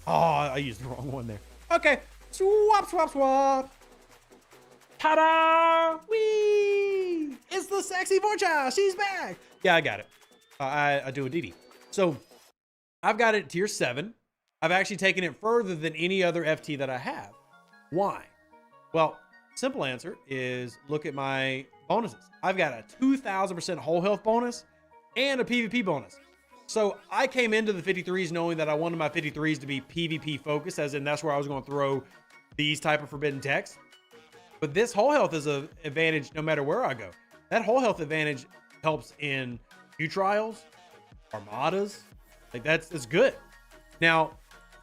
Oh, I used the wrong one there. Okay. Swap, swap, swap. Ta-da! Whee! It's the sexy Vorcha. She's back. Yeah, I got it. I do a DD. So I've got it tier 7. I've actually taken it further than any other FT that I have. Why? Well, Simple answer is look at my bonuses. I've got a 2,000% whole health bonus and a PvP bonus. So I came into the 53s knowing that I wanted my 53s to be PvP focused, as in that's where I was going to throw these type of forbidden techs. But this whole health is an advantage no matter where I go. That whole health advantage helps in new trials, armadas. Like it's good. Now,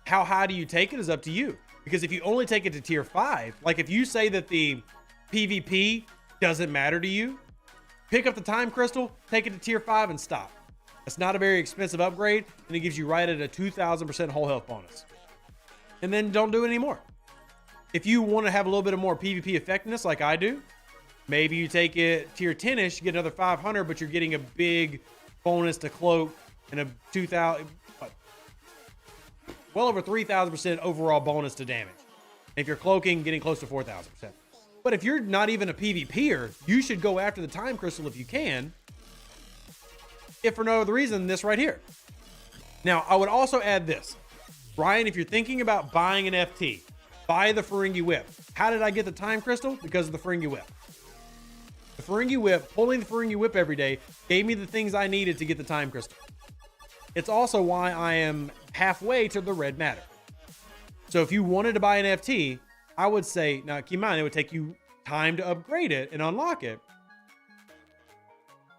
how high do you take it is up to you. Because if you only take it to tier 5, like if you say that the PvP doesn't matter to you, pick up the time crystal, take it to tier 5 and stop. It's not a very expensive upgrade, and it gives you right at a 2,000% whole health bonus. And then don't do it anymore. If you want to have a little bit of more PvP effectiveness like I do, maybe you take it tier 10-ish, you get another 500, but you're getting a big bonus to cloak and a 2,000, well over 3,000% overall bonus to damage. If you're cloaking, getting close to 4,000%. But if you're not even a PvPer, you should go after the time crystal if you can. If for no other reason, this right here. Now, I would also add this. Ryan, if you're thinking about buying an FT, buy the Ferengi Whip. How did I get the time crystal? Because of the Ferengi Whip. The Ferengi Whip, pulling the Ferengi Whip every day, gave me the things I needed to get the time crystal. It's also why I am halfway to the red matter. So if you wanted to buy an FT, I would say, now keep in mind, it would take you time to upgrade it and unlock it.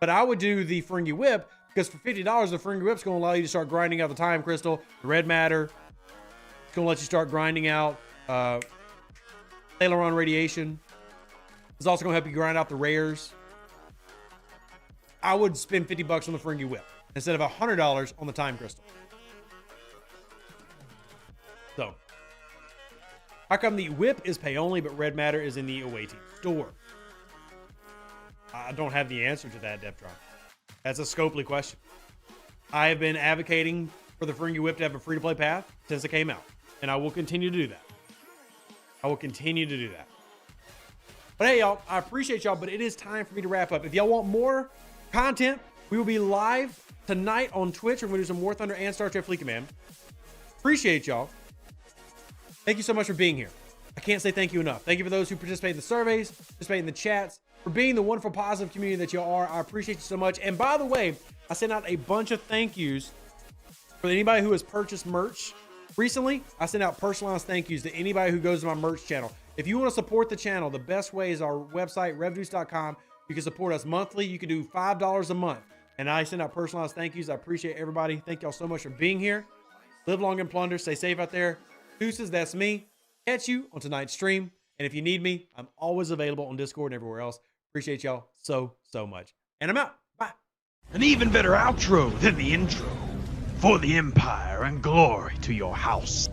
But I would do the Ferengi Whip because for $50, the Ferengi Whip's going to allow you to start grinding out the time crystal, the red matter. It's going to let you start grinding out Aileron radiation. It's also going to help you grind out the rares. I would spend $50 on the Ferengi Whip instead of $100 on the time crystal. So, how come the whip is pay only, but red matter is in the away team store? I don't have the answer to that, Deptron. That's a Scopely question. I have been advocating for the Ferengi Whip to have a free-to-play path since it came out, and I will continue to do that. I will continue to do that. But hey, y'all, I appreciate y'all, but it is time for me to wrap up. If y'all want more content, we will be live tonight on Twitch. We're going to do some War Thunder and Star Trek Fleet Command. Appreciate y'all. Thank you so much for being here. I can't say thank you enough. Thank you for those who participate in the surveys, participate in the chats, for being the wonderful, positive community that y'all are. I appreciate you so much. And by the way, I sent out a bunch of thank yous for anybody who has purchased merch recently. I sent out personalized thank yous to anybody who goes to my merch channel. If you want to support the channel, the best way is our website, revduce.com. You can support us monthly. You can do $5 a month. And I send out personalized thank yous. I appreciate everybody. Thank y'all so much for being here. Live long and plunder. Stay safe out there. Deuces, that's me. Catch you on tonight's stream. And if you need me, I'm always available on Discord and everywhere else. Appreciate y'all so much. And I'm out. Bye. An even better outro than the intro. For the Empire and glory to your house.